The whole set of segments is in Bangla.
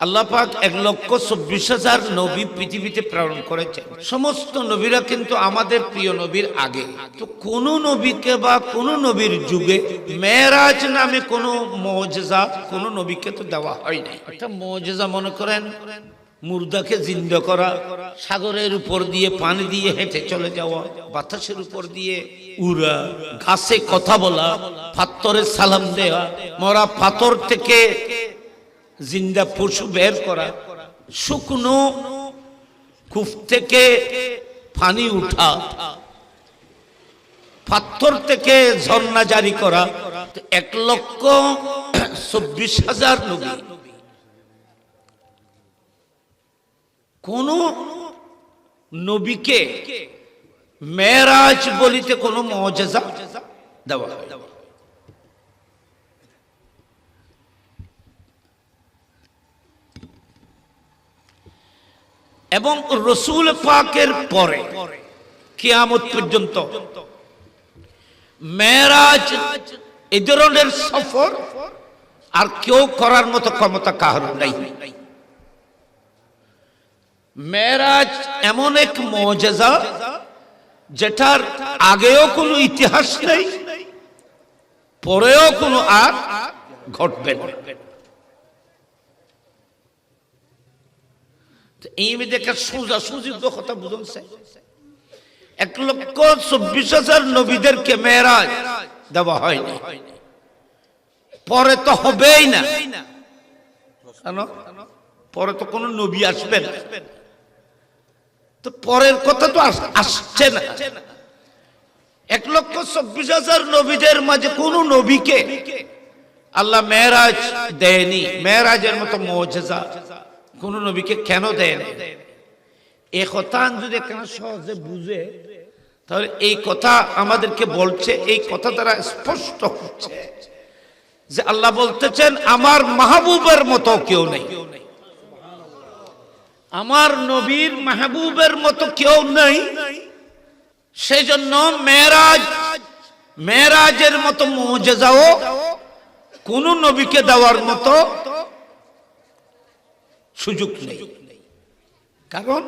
আল্লাহ পাক 1,24,000 নবী পৃথিবীতে প্রেরণ করেছেন। সমস্ত নবীরা কিন্তু আমাদের প্রিয় নবীর আগে। তো কোন নবীকে বা কোন নবীর যুগে মেরাজ নামে কোন মুজিজা কোন নবীকে তো দেওয়া হয় নাই। একটা মুজিজা মনে করেন মুর্দাকে জিন্দা করা, সাগরের উপর দিয়ে পানি দিয়ে হেঁটে চলে যাওয়া, বাতাসের উপর দিয়ে উড়া, ঘাসে কথা বলা, পাথরে সালাম দেওয়া, মরা পাথর থেকে জিন্দা পশু বের করা, শুকনো কূপ থেকে পানি উঠা, পাথর থেকে ঝর্ণা জারি করা। 1,24,000 নবী। কোন নবীকে মেরাজ বলিতে কোনো মুজিজা দেওয়া হয়। এবং রসুল পাকের পরে কিয়ামত পর্যন্ত মেরাজ এই ধরনের সফর আর কেউ করার মতো ক্ষমতা কারোর নাই। মেরাজ এমন এক মুজিজা যেটার আগেও কোনো ইতিহাস নেই, পরেও কোনো আর ঘটবে না। এই দেখে সোজা সুজি কথা বুঝুন, 1,24,000 নবীদেরকে মেরাজ দেওয়া হয়নি, পরে তো হবেই না। কেন? পরে তো কোনো নবী আসবে না, তো পরের কথা তো আসছে না। 1,24,000 নবীদের মাঝে কোন নবীকে আল্লাহ মেরাজ দেয়নি। মেরাজের মতো মুজিজা কোন নবীকে কেন দেয় না? এই কথা যদি কেন সহজে বুঝে, তাহলে এই কথা আমাদেরকে বলছে, এই কথা দ্বারা স্পষ্ট হচ্ছে যে আল্লাহ বলতেছেন আমার মাহবুবের মতো কেউ নেই, আমার নবীর মাহবুবের মতো কেউ নেই। সেই জন্য মেরাজের মতো মুজিজাও কোন নবীকে দেওয়ার মতো সুযোগ নেই। কারণ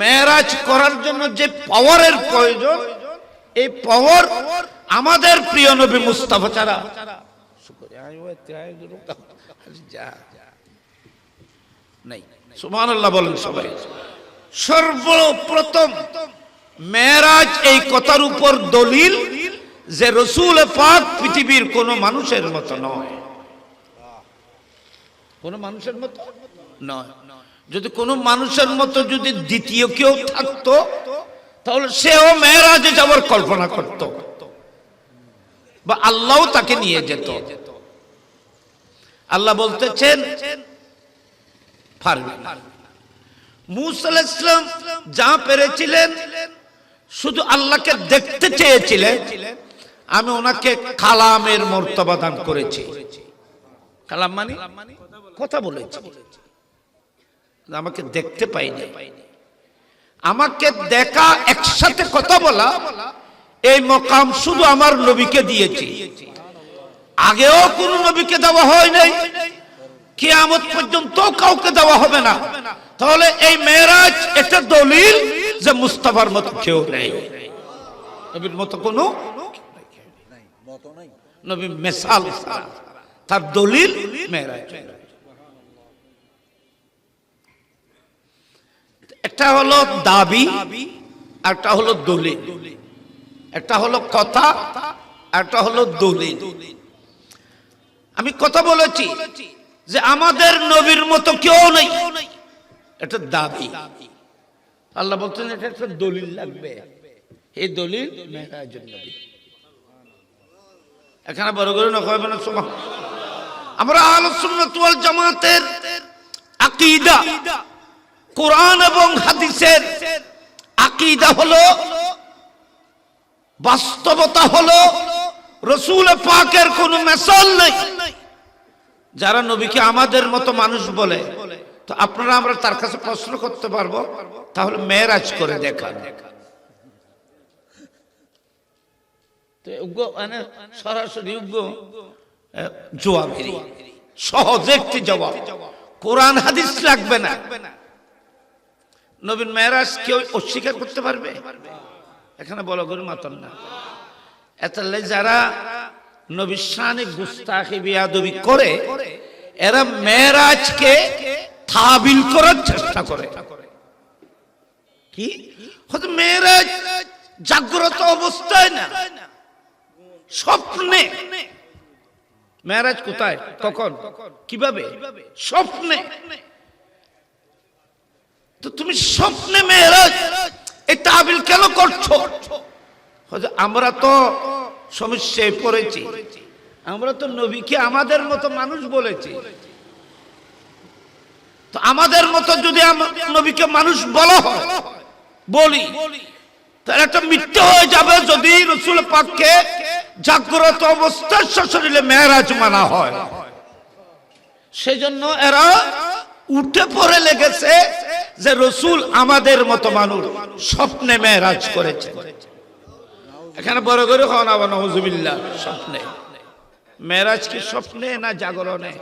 মেরাজ করার জন্য যে পাওয়ারের প্রয়োজন, এই পাওয়ার আমাদের প্রিয় নবী মুস্তাফা ছাড়া নাই। সুবহানাল্লাহ বলেন সবাই। সর্বপ্রথম মেরাজ এই কথার উপর দলিল যে রাসূল পাক পৃথিবীর কোন মানুষের মতো নয়, কোন মানুষের মতো নয়। যদি কোন মানুষের মতো যদি দ্বিতীয় কেউ থাকতো, তাহলে সেও মেরাজে যাওয়ার কল্পনা করত, বা আল্লাহও তাকে নিয়ে যেত। আল্লাহ বলতেছেন পারবে না। মূসা আলাইহিস সালাম যা পেরেছিলেন, শুধু আল্লাহকে দেখতে চেয়েছিলেন, আমি ওনাকে কালামের মর্তবা দান করেছি। কালাম মানে কথা বলেছি, আমাকে দেখতে পাইনি। আমাকে দেখা, একসাথে কথা বলা, এই মকাম শুধু আমার নবীকে দিয়েছি। আগেও কোন নবীকে দেওয়া হয় নাই, কিয়ামত পর্যন্ত কাউকে দেওয়া হবে না। তাহলে এই মেরাজ এটা দলিল যে মুস্তাফার মতো কেউ নেই, নবীর মতো কোন নবী মিসাল, তার দলিল মেরাজ। একটা হলো দাবি, একটা হলো দলিল। একটা হলো কথা, একটা হলো দলিল। আমি কথা বলেছি যে আমাদের নবীর মতো কেউ নেই, এটা দাবি। আল্লাহ বলছেন এটা একটা দলিল লাগবে, এই দলিল মেরাজের নবী। এখানে বড় করে না কইবেন সুবহানাল্লাহ। আমরা আহলুস সুন্নাত ওয়াল জামাতের আকীদা, কোরআন এবং হাদিসের আকীদা হলো, বাস্তবতা হলো রাসূল পাকের কোনো মিসাল নেই। যারা নবীকে আমাদের মতো মানুষ বলে, তো আপনারা আমরা তার কাছে প্রশ্ন করতে পারবো, তাহলে মেরাজ করে দেখান। তো মানে সরাসরি জবাব, সহজ একটি জবাব, কোরআন হাদিস লাগবে না। নবীর মেরাজ কেউ অস্বীকার করতে পারবে? এখানে বড় করে মাতন না। এতালে যারা নবীর শানে গুস্তাখি বেয়াদবি করে, এরা মেরাজকে তাবিল করার চেষ্টা করে। কি হয়তো মেরাজ জাগ্রত অবস্থায় না, স্বপ্নে। মেরাজ কোথায়, কখন, কিভাবে? স্বপ্নে। তো তুমি স্বপ্নে মেরাজ এই তাবিল কেন করছো? আমরা তো সমস্যায় পড়েছি, আমরা তো নবীকে আমাদের মতো মানুষ বলেছি। তো আমাদের মতো যদি নবীকে মানুষ বলা হয়, বলি, তাহলে একটা মিথ্যা হয়ে যাবে যদি রাসূল পাককে জাগ্রত অবস্থায় সশরীরে মেরাজ মানা হয়। সেজন্য এরা উঠে পড়ে লেগেছে যে রাসূল আমাদের মতো মানুষ, স্বপ্নে মেরাজ করেছেন। এখানে বড় করে হন আবার নাউজুবিল্লাহ। স্বপ্নে মেরাজ কি স্বপ্নে না জাগরণে?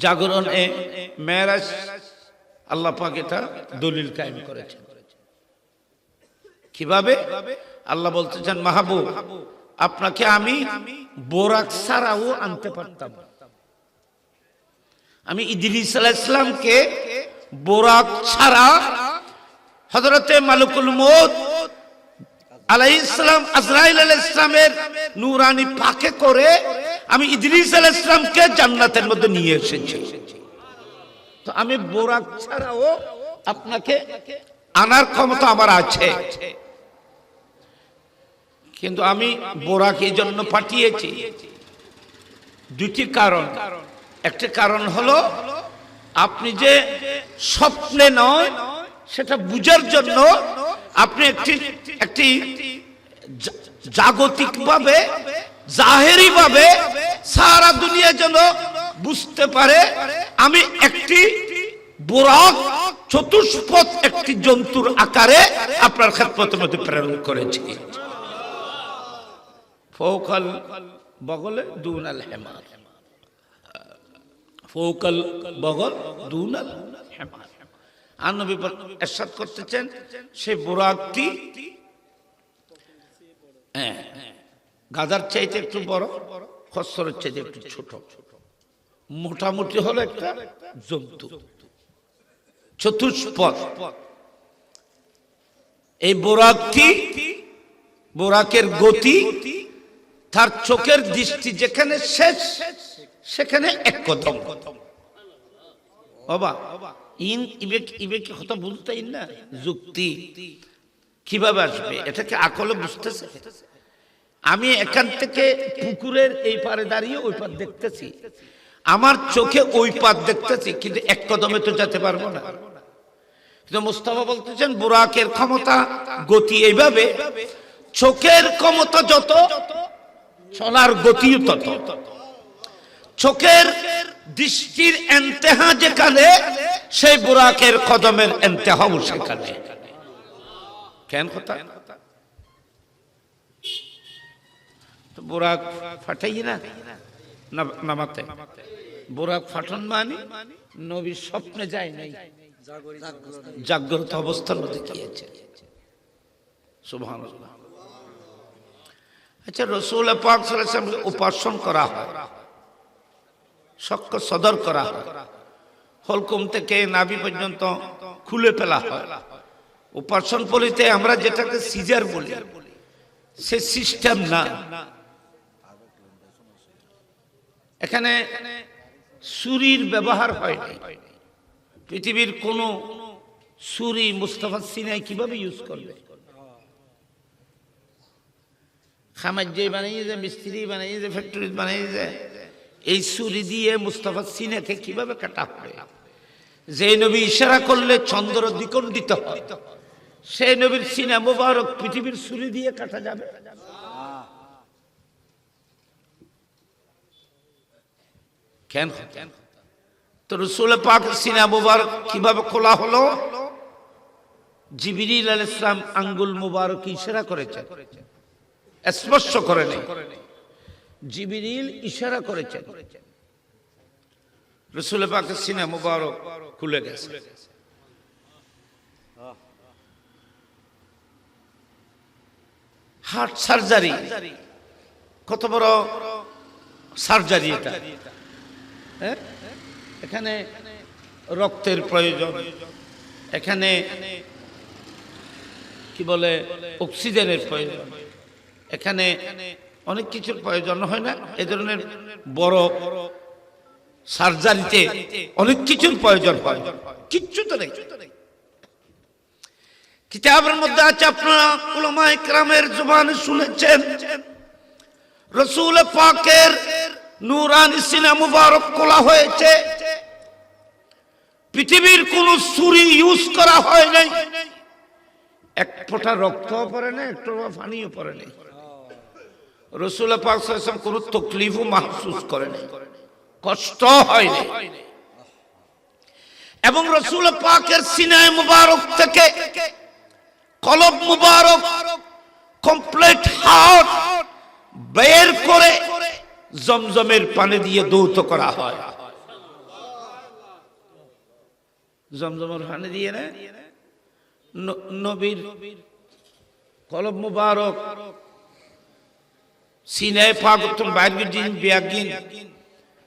জাগরণে মেরাজ আল্লাহ পাক এটা দলিল কায়েম করেছেন। কিভাবে? আল্লাহ বলতেছেন, মাহবুব আপনাকে আমি বোরাক ছাড়াও আনতে পারতাম। আমি ইদ্রিস আলাইহিস সালামকে বোরাক ছাড়া হযরতে মালিকুল মউত আলাইহিস সালাম, আজরাইল আলাইহিস সালামের নূরানি পাকে করে আমি ইদ্রিস আলাইহিস সালামকে জান্নাতের মধ্যে নিয়ে এসেছি। তো আমি বোরাক ছাড়াও আপনাকে আনার ক্ষমতা আমার আছে। কিন্তু আমি বোরাক এই জন্য পাঠিয়েছি দুটি কারণ। একটা কারণ হলো আপনি যে স্বপ্নে নয় সেটা বুঝার জন্য আপনি একটি জাগতিকভাবে, জাহেরিভাবে সারা দুনিয়া যেন বুঝতে পারে আমি একটি বোরাক চতুষ্পদ একটি জন্তুর আকারে আপনার খেদমতের মধ্যে প্রেরণ করেছি। ফৌকাল বগলে দুনাল হেমার, ফৌকাল বগল দুনাল হেমার। আর নবী ইরশাদ করতেছেন সেই বোরাকটি গাধার চাইতে একটু বড়, খচ্চরের চাইতে একটু ছোট, মোটামুটি হলো একটা জন্তু, চতুষ্পদ। এই বোরাকটি, বোরাকের গতি, তার চোখের দৃষ্টি যেখানে শেষ সেখানে এক কদম। বাবা ইন ইবে কি কথা বুঝতেই না, যুক্তি কিভাবে আসবে এটাকে আকলে বুঝতেছে। আমি এখান থেকে পুকুরের এই পারে দাঁড়িয়ে ওই পার দেখতেছি, আমার চোখে ওই পার দেখতেছি, কিন্তু এক কদমে তো যেতে পারবো না। কিন্তু মুস্তাফা বলতেছেন বুরাকের ক্ষমতা, গতি এইভাবে, চোখের ক্ষমতা যত চলার গতিও তত। চোখের দৃষ্টির ইন্তেহা যেখানে, সেই বুরাকের কদমের ইন্তেহাও সেখানে। কেন কথা? বুরাক ফাটাই না নামাতে, বুরাক ফাটান মানে নবীর স্বপ্নে যায় নাই, জাগ্রত অবস্থার মধ্যে গিয়েছে। সুবহানাল্লাহ। আচ্ছা, রাসূল পাক সাল্লাল্লাহু আলাইহি ওয়াসাল্লামকে উপাসন করা হয়, সক্ষ সদর করা হয়, হলকুম থেকে নাভি পর্যন্ত খুলে ফেলা হয়। উপাসন বলিতে আমরা যেটাকে সিজার বলি, সে সিস্টেম না। এখানে ছুরির ব্যবহার হয় না। পৃথিবীর কোন ছুরি মুস্তাফা সিনাই কিভাবে ইউজ করবে? খামাজ্জে বানাইছে, মিস্ত্রি বানাইছে, ফ্যাক্টরি বানাইছে, এই ছুরি দিয়ে মুস্তাফা সিনাকে কিভাবে কাটা হবে? যে নবী ইশারা করলে চন্দ্র দ্বিখণ্ডিত হয়, সেই নবীর সিনা মুবারক পৃথিবীর ছুরি দিয়ে কাটা যাবে? কেন? তো রাসূল পাক সিনা মুবারক কিভাবে খোলা হলো? জিবরিল আলাইহিস সালাম আঙ্গুল মুবারক ইশারা করেছেন, স্পর্শ করে নাই, জিবরিল ইশারা করেছেন, রাসূল পাকের সিনা মুবারক খুলে গেছে। হার্ট সার্জারি, কত বড় সার্জারি এটা, এখানে রক্তের প্রয়োজন, এখানে কি বলে অক্সিজেনের প্রয়োজন, এখানে অনেক কিছুর প্রয়োজন হয় না? এই ধরনের বড় সার্জারিতে অনেক কিছুর প্রয়োজন হয়, কিচ্ছু তো নেই। কিতাবের মধ্যে আছে, আপনারা উলামায়ে কেরামের জবানে শুনেছেন, রাসূল পাকের নূরানি সিনা মুবারক খোলা হয়েছে, পৃথিবীর কোন ছুরি ইউজ করা হয় নাই, এক ফোঁটা রক্তও পড়ে নাই, একটু পানিও পড়ে নাই। রাসূল পাক সাল্লাল্লাহু আলাইহি ওয়াসাল্লাম কোনো তকলিফও মাহসুস করে নাই, কষ্ট হয় নাই। এবং রাসূল পাকের সিনায়ে মুবারক থেকে কলব মুবারক কমপ্লিট হার্ট বের করে জমজমের পানি দিয়ে দৌত করা হয়। জমজমের পানি দিয়ে না, নবীর কলব মুবারক সিনায়ে পাক তুম বাইর দিন বিয়াগিন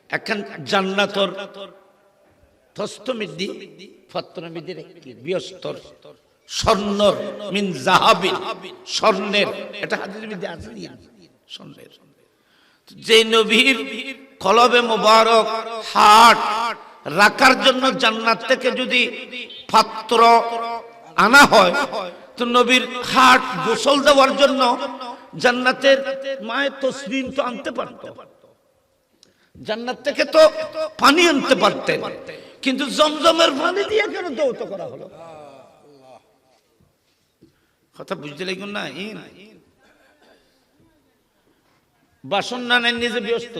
এখন জান্নাতর তস্তমিদি ফত্রমিদি রেখি বিয়স্তর স্বর্ণর মিন জাহাবিন, স্বর্ণের, এটা হাদিসের মধ্যে আছে, স্বর্ণের। যে নবীর কলবে মুবারক হার্ট রাখার জন্য জান্নাত থেকে যদি পাত্র আনা হয়, তো নবীর হার্ট গোসল দেওয়ার জন্য জান্নাতের মায়ের তসবিহ তো আনতে পারত, জান্নাত থেকে তো পানি আনতে পারতেন, কিন্তু জমজমের পানি দিয়ে কেন দৌত করা হলো? কথা বুঝতে লাগবে না? বাসন না নেন নিজে ব্যস্ত,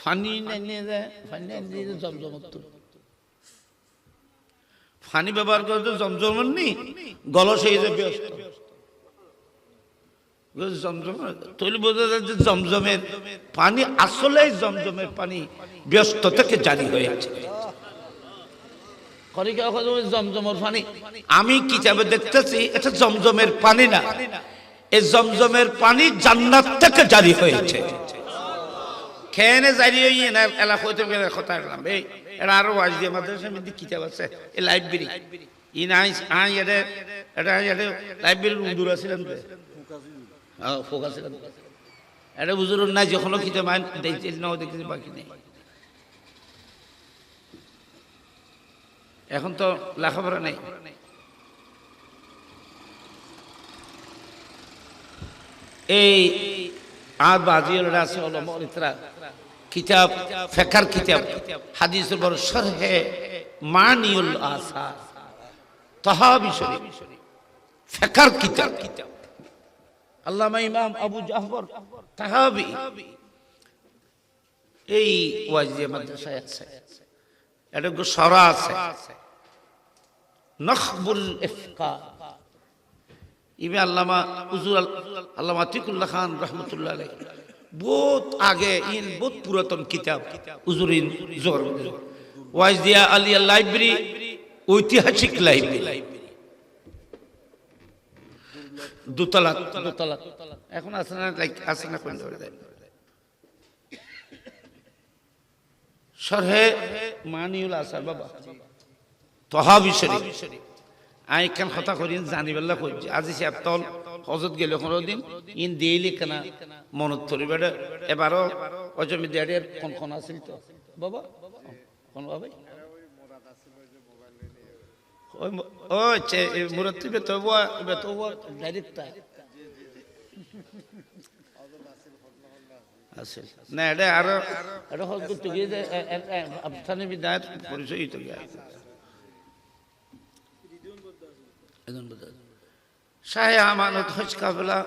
ফানি নিয়ে যায়, ফানি নিয়ে জমজমত, ফানি ব্যবহার করে তো জমজমের নেই, গলস হয়ে যায় ব্যস্ত। জমজম তৈরি বোঝা যায় যে জমজমের পানি আসলে জমজমের পানি ব্যস্ত থেকে জারি হয়ে আছে। জমজমের পানি আমি কিতাবে দেখতেছি, এটা জমজমের পানি না, এই জমজমের পানি জান্নাত থেকে জারি হয়েছে। খেয়ে জারি হয়ে না এলাকা হইতে গেলে কথা রাখলাম, এই এটা আরো ওয়াজ দিয়ে মাদ্রাসার মধ্যে কিতাব আছে, এই লাইব্রেরি ই নাই এটা এটা লাইব্রেরির উন্দুর আছিলাম তো, ফোকাস এটা বুঝুন নাই, যখন কিতাব আইন দেখতে নাও দেখতেছি, বাকি নেই। এখন তো লেখাপড়া নেই। এই আর বাজিরা আছে ওলামারা কিতাব, ফিকহ কিতাব, হাদিসের বড় শরহে মানিউল আসার, তাহাবি শরীফ, ফিকহ কিতাব, আল্লামা ইমাম আবু জাফর তাহাবি এই ওয়াজিয়া মাদ্রাসায় আছে, এটা সরা আছে, নখবুল ইফকা, ইবে আল্লামা হুজুর আল্লামা আতিকুল্লাহ খান রহমতুল্লাহ আলাইহি, বহুত আগে, ইন বহুত পুরাতন কিতাব হুজুরিন জোর ওয়াজিয়া আলিয়া লাইব্রেরি, ঐতিহাসিক লাইব্রেরি, দোতলা এখন আছে না, আছে না কোন শরহে মানিউল আসার বাবা তাহাবি শরীফ। আই কেন কথা করি জানিবেলা কইছি, আজি সাহেব তল হজত গেল কোনদিন ইন দিয়েলি কেনা মনত ধরিবে, এবারও অজমি দেড়ের কোন আছিল তো বাবা, কোন বাবা ও মুরত্তি বেতোয়া ডাইরেক্ট আছে না, এটা আরো এটা হজ করতে গিয়ে আফসানে বিদায়ের পরিচয় তো গিয়ে শাহে আমানত হজ কাফেলা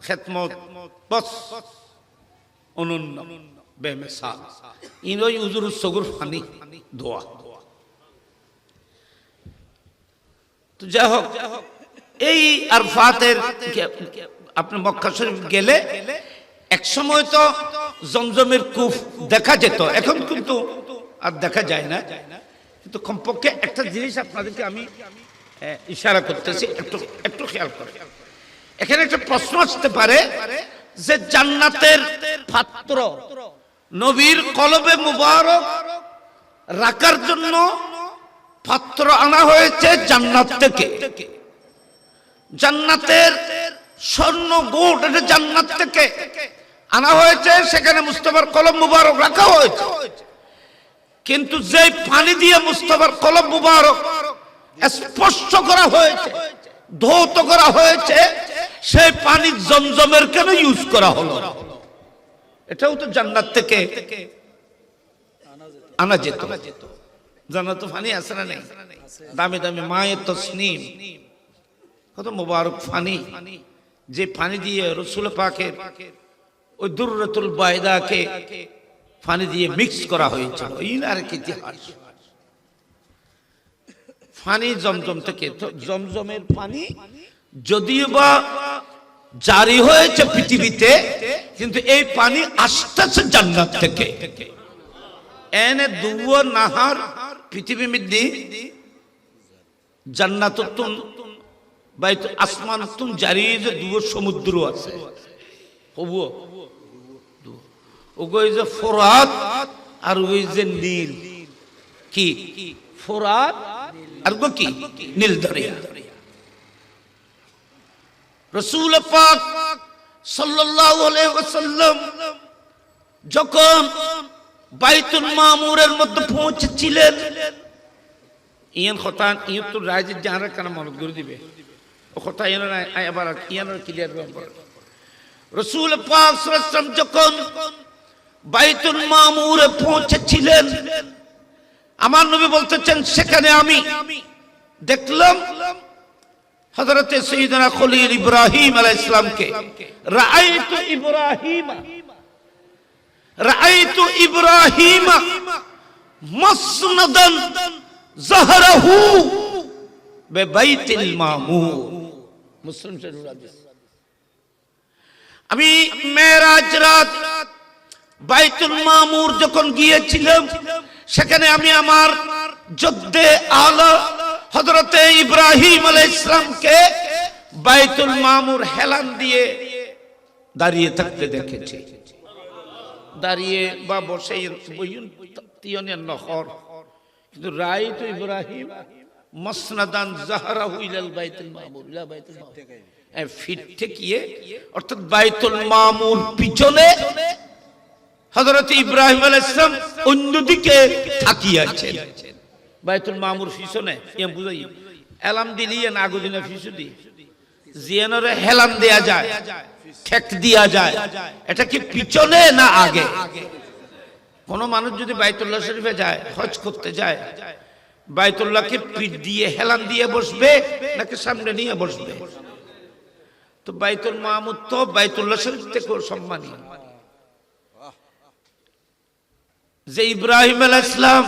খেদমত বস অনন্য বেমিসাল, ইনই হুজুর সগুর ফানি দোয়া। তো যাই হোক, এই আরফাতের আপনি মক্কা শরীফ গেলে এক সময় তো জমজমের কূপ দেখা যেত, এখন কিন্তু আর দেখা যায় না। কিন্তু কমপক্ষে একটা জিনিস আপনাদেরকে আমি ইশারা করতেছি, একটু একটু খেয়াল করে। এখানে একটা প্রশ্ন আসতে পারে যে জান্নাতের পাত্র নবীর কলবে মুবারক রাখার জন্য পাত্র আনা হয়েছে জান্নাত থেকে। জান্নাতের স্বর্ণ গোট এটা জান্নাত থেকে আনা হয়েছে, সেখানে মুস্তাফার কলম মুবারক রাখা হয়েছে। কিন্তু যে পানি দিয়ে মুস্তাফার কলম মুবারক স্পর্শ করা হয়েছে, ধৌত করা হয়েছে, সেই পানি জমজমের কেন ইউজ করা হলো? এটাও তো জান্নাত থেকে আনা যেত। জান্নাত পানি আছে না নেই? দামি দামি মায়ের তসনিম, কত মুবারক পানি, যে পানি দিয়ে রাসূল পাকের ওই দুররাতুল বাইদাকে পানি দিয়ে মিক্স করা হয়েছিল। এই আর কি ইতিহাস। পানি জমজম থেকে, জমজমের পানি যদিও বা জারি হয়েছে পৃথিবীতে, কিন্তু এই পানি আসতেছে জান্নাত থেকে। এনে দুয়া নাহার পৃথিবী মধ্যে জান্নাতুন বাইত আসমানুন জারি, যে দুয়া সমুদ্র আছে, হবু ওই যে ফোরাত আর ওই যে নীল, কি ফোরাত আর গো কি নীল দরিয়া। রাসূল পাক সাল্লাল্লাহু আলাইহি ওয়াসাল্লাম যখন বাইতুল মামুরের মধ্যে পৌঁছেছিলেন, ইয়ান খতান ইয়ত তো রাজ জাহারা কেন মনত করে দিবে ও কথা ইয়ান আবার ইয়ান ক্লিয়ার হবে। রাসূল পাক সাল্লাল্লাহু আলাইহি ওয়াসাল্লাম যখন বাইতুল মামুরে পৌঁছেছিলেন, আমার নবী বলতেছেন সেখানে আমি দেখলাম হযরত সাইয়্যিদানা খলিল ইব্রাহিম আলাইহিস সালামকে। রাআইতু ইব্রাহিমা মাসনাদান যাহরাহু বিবাইতিল মামুর। মুসলিম শরীফ হাদিস। আমি মেরাজ রাত বাইতুল মামুর যখন গিয়েছিলাম, সেখানে আমি আমার জদ্দে আলা হযরতে ইব্রাহিম আলাইহিস সালামকে বাইতুল মামুর হেলান দিয়ে দাঁড়িয়ে থাকতে দেখেছি। দাঁড়িয়ে বা বসে তিয়নের নহর, কিন্তু রাআইতু ইব্রাহিম মাসনাদান যাহরাহু ইলাল বাইতুল মামুর, ইলা বাইতুল মামুর, ফিট ঠেকিয়ে, অর্থাৎ বাইতুল মামুর পিছনে হযরত ইব্রাহিম আলাইহিস সালাম অন্যদিকে তাকিয়ে আছেন। বাইতুল মামুর পিছনে ইয়া বুঝাই এলাম দিলিয়ে না আগুদিনা ফিসুদি জিয়ানরে হেলান দেয়া যায়, ঠেক দিয়া যায়, এটা কি পিছনে না আগে? কোন মানুষ যদি বাইতুল্লাহ শরীফে যায়, হজ করতে যায়, বাইতুল্লাহকে পিঠ দিয়ে হেলান দিয়ে বসবে নাকি সামনে নিয়ে বসবে? তো বাইতুল মামুর তো বাইতুল্লাহ শরীফ থেকে সম্মানীয়। যে ইব্রাহিম আলাইহিস সালাম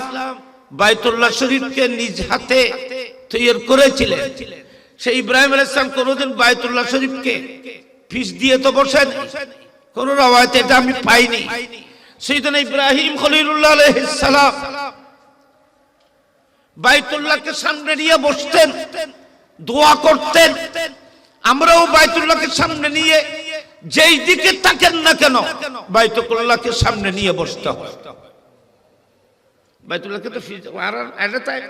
বাইতুল্লাহ শরীফকে নিজ হাতে তৈরি করেছিলেন, সেই ইব্রাহিম আলাইহিস সালাম কোনোদিন বাইতুল্লাহ শরীফকে পিঠ দিয়ে তো বসেন, কোন রওয়ায়াতে এটা আমি পাইনি। সাইয়্যিদনা ইব্রাহিম খলিলুল্লাহ আলাইহিস সালাম বাইতুল্লাহকে সামনে নিয়ে বসতেন, দোয়া করতেন। আমরাও বাইতুল্লাহকে সামনে নিয়ে যেই দিকে তাকান না কেন, বাইতুল্লাহকে সামনে নিয়ে বসতে হয়। বাইতুল্লাহকে তো আর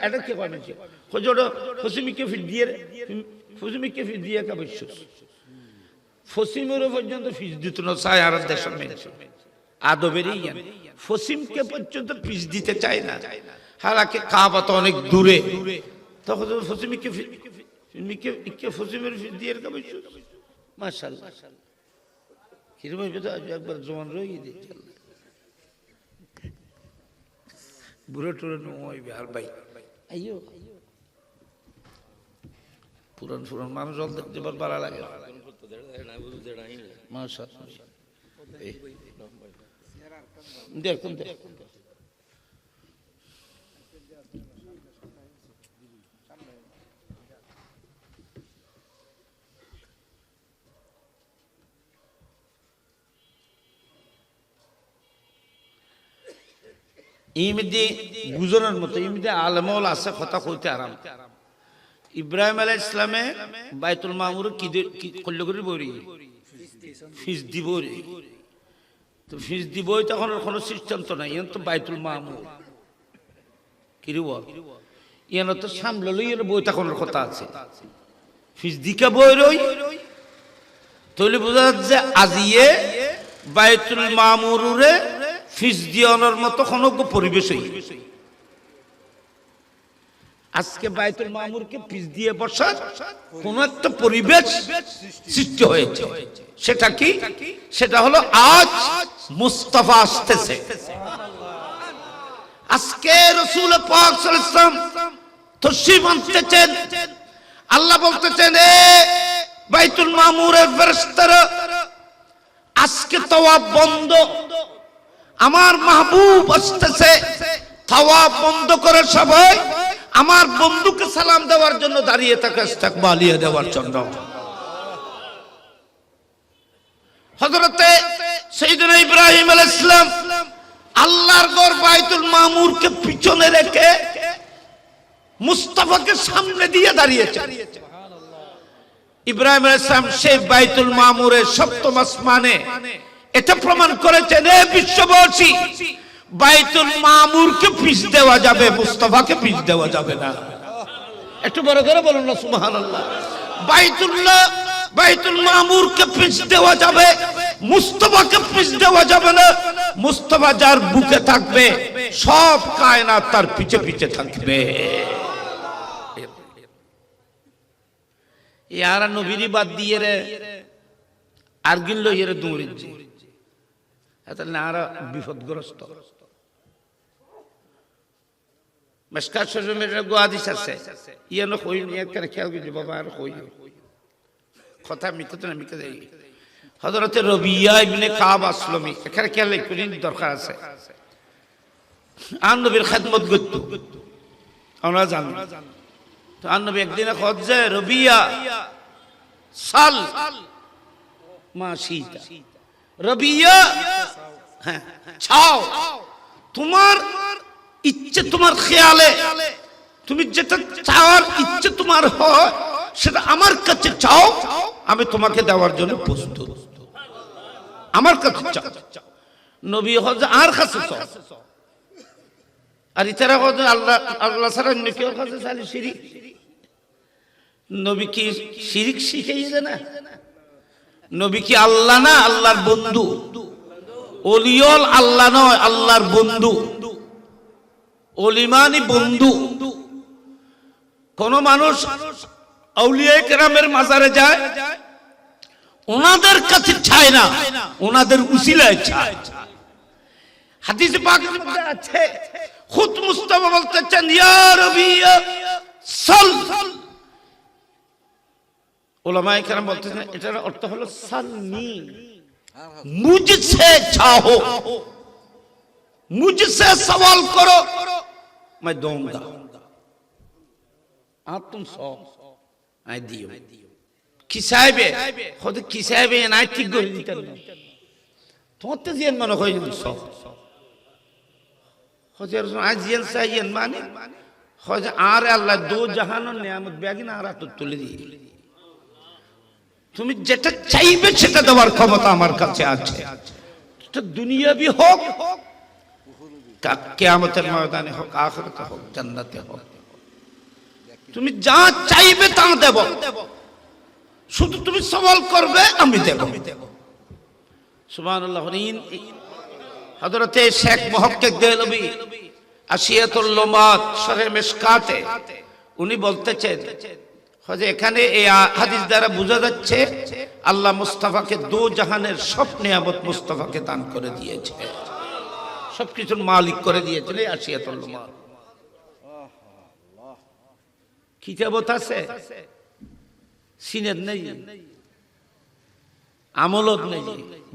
এটা কি করে নাকি হজোড় ফসিমিকে ফিট দিয়ে, ফসিমিকে ফিট দিয়ে কা বসছ, ফসিমের পর্যন্ত ফিস দিত না চায় আর দেশের মেয়ে আদবেরই জ্ঞান, ফসিমকে পর্যন্ত ফিস দিতে চায় না। হালাকে কাবা তো অনেক দূরে, তখন ফসিমিকে ফসিমের ফিস দিয়ে কা বসছ। মাশাআল্লাহ, কিরকম একবার জোয়ান রয়ে দিচ্ছে, বুড়ো টুড়ো নয় আর ভাই আইয়ো পুরান পুরান মানুষ দেখতে ভালো লাগে। দেখুন ইমিদি বুঝনের মতো ইমিদি আলমল আছে কথা কইতে আরাম। ইব্রাহিম আলাইহিস ইসলামে বাইতুল মামুর কি করলে করে বরি ফিস দিব রে, তো ফিস দিবই তখন কোনো সিস্টেম তো নাই, তো বাইতুল মামুর কি রে ইয়ানো তো সামলালো ইয়ানো বই তখন কথা আছে ফিস দিকে বই রই, তাহলে বোঝা যাচ্ছে আজিয়ে বাইতুল মামুরে ফিস দিয়ানোর মতো কোনো পরিবেশ হই। আজকে বাইতুল মামুরকে ফিস দিয়ে বসার কোন একটা পরিবেশ সৃষ্টি হয়েছে, সেটা কি? সেটা হলো আজ মুস্তাফা আসতেছে। আজকে রাসূল পাক সাল্লাল্লাহু আলাইহি ওয়াসাল্লাম তশরীফ আনতেছেন, আল্লাহ বলতেছেন এ বাইতুল মামুরের ফেরেশতারা আজকে তাওয়াফ বন্ধ, আমার মাহবুব আসতেছে, তাওয়াফ বন্ধ করে সবাই আমার বন্ধুকে সালাম দেওয়ার জন্য দাঁড়িয়ে থাকে, ইস্তেকবালিয়া দেওয়ার জন্য। হযরতে সাইয়েদনা ইব্রাহিম আলাইহিস সালাম আল্লাহর ঘর বাইতুল মামুরকে পিছনে রেখে মুস্তাফাকে সামনে দিয়ে দাঁড়িয়েছে। ইব্রাহিম আলাইহিস সালাম সেই বাইতুল মামুরের সপ্তম আসমানে এটা প্রমাণ করেছেন এ বিশ্ববাসী বাইতুল মামুরকে পিছ দেওয়া যাবে, মুস্তাফাকে পিছ দেওয়া যাবে না। একটু বড় করে বলুন না সুবহানাল্লাহ। বাইতুল মামুরকে পিছ দেওয়া যাবে, মুস্তাফাকে পিছ দেওয়া যাবে না। মুস্তাফা যার বুকে থাকবে সব কায়নাত তার পিছে পিছে থাকবে। ইয়ারা নবীর বাদ দিয়ে রে আর গিল এর দৌড়িচ্ছে, এটা নারা বিপদগ্রস্ত। মেশকাত শরীফের হাদিস আছে, ইয়ানো কই নিয়ে করে খেয়াল করে বাবা আর কই কথা মিথ্যা তো না মিথ্যা দেই। হযরত রবিয়া ইবনে কাব আসলমি এখানে খেয়াল করেন, দরকার আছে। আর নবীর খেদমত করত আমরা জানি, তো আর নবী একদিন খোঁজে রবিয়া সাল মাশিতা, রবিয়া হ্যাঁ চাও, তোমার ইচ্ছে তোমার খেয়ালে তুমি যেটা চাওয়ার ইচ্ছে তোমার হয় সেটা আমার কাছে চাও, আমি তোমাকে দেওয়ার জন্য প্রস্তুত, আমার কাছে চাও। নবী হজ আর কাছে চাও, আর ইতারা হজ আল্লাহ আল্লাহ ছাড়া অন্য কেউ কাছে চাইলে শিরিক। নবী কি শিরিক শিখাইছে না? নবী কি আল্লাহ না আল্লাহর বন্ধু? ওলিয়ল আল্লাহ নয়, আল্লাহর বন্ধু। ওলিমানি বন্ধু। কোন মানুষ আউলিয়া কেরামের মাজারে যায়, ওনাদের কাছে চায় না, ওনাদের উসিলায় চায়। হাদিসে পাকের মধ্যে আছে, খুদ মুস্তাফা বলতেছেন ইয়া রবিয়া সাল। উলামায়ে কেরাম বলতেছেন এটার অর্থ হলো সালনি, মুঝসে চাहो, मुझसे सवाल करो मैं दूंगा, आप तुम सो आई दियो किसाइबे खुद किसाइबे ना ठीक করে দিতেন না, তোমার তো জিয়ান মনে হয় সো হজর আজিয়ান সাইয়ান মানে হজ আর আল্লাহ দো জাহানের নিয়ামত বেগিন আর তো তুলে দিয়ে, তুমি যেটা চাইবে সেটা দেওয়ার ক্ষমতা আমার কাছে আছে। এটা দুনিয়াবি হোক, কিয়ামতের ময়দানে হোক, আখিরাতে হোক, জান্নাতে হোক, তুমি যা চাইবে তা দেব, শুধু তুমি সওয়াল করবে আমি দেব। সুবহানাল্লাহ। হযরতে শেখ মুহাক্কিক দেহলভী আসিয়াতুল লুমাত শরহ মিশকাতে উনি বলতেছেন যে এখানে এই হাদিস দ্বারা বোঝা যাচ্ছে আল্লাহ মুস্তাফাকে দো জাহানের সব নিয়ামত মুস্তাফাকে দান করে দিয়েছে, সবকিছুর মালিক করে দিয়েছেন। এই আসিয়াতুল লুমাত কিতাবত আছে, সিনের নেই, আমলত নেই,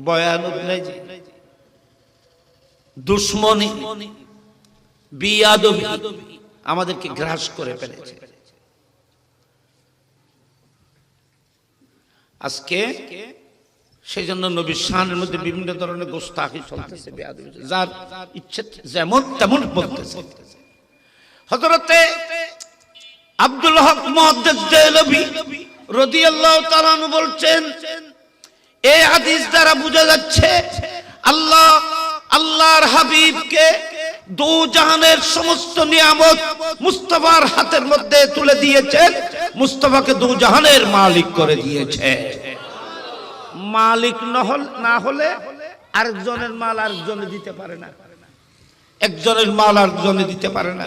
বয়ানত নেই, দুশ্মনী বিয়াদবি আমাদেরকে গ্রাস করে ফেলেছে। আজকে সেই জন্য নবীর শানের মধ্যে বিভিন্ন ধরনের গোস্তাখি চলতেছে, যার ইচ্ছে যেমন তেমন বলতেছে। হযরতে আব্দুল হক মুহাদ্দিস দেহলভী রাদিয়াল্লাহু তাআলা আনহু বলছেন, এই হাদিস দ্বারা বোঝা যাচ্ছে আল্লাহর হাবিবকে দু জাহানের সমস্ত নিয়ামত মুস্তাফার হাতের মধ্যে তুলে দিয়েছেন, মুস্তাফাকে দু জাহানের মালিক করে দিয়েছে। মালিক না হলে আরেকজনের মাল আরেকজনে দিতে পারে না, একজনের মাল আরেকজনে দিতে পারে না।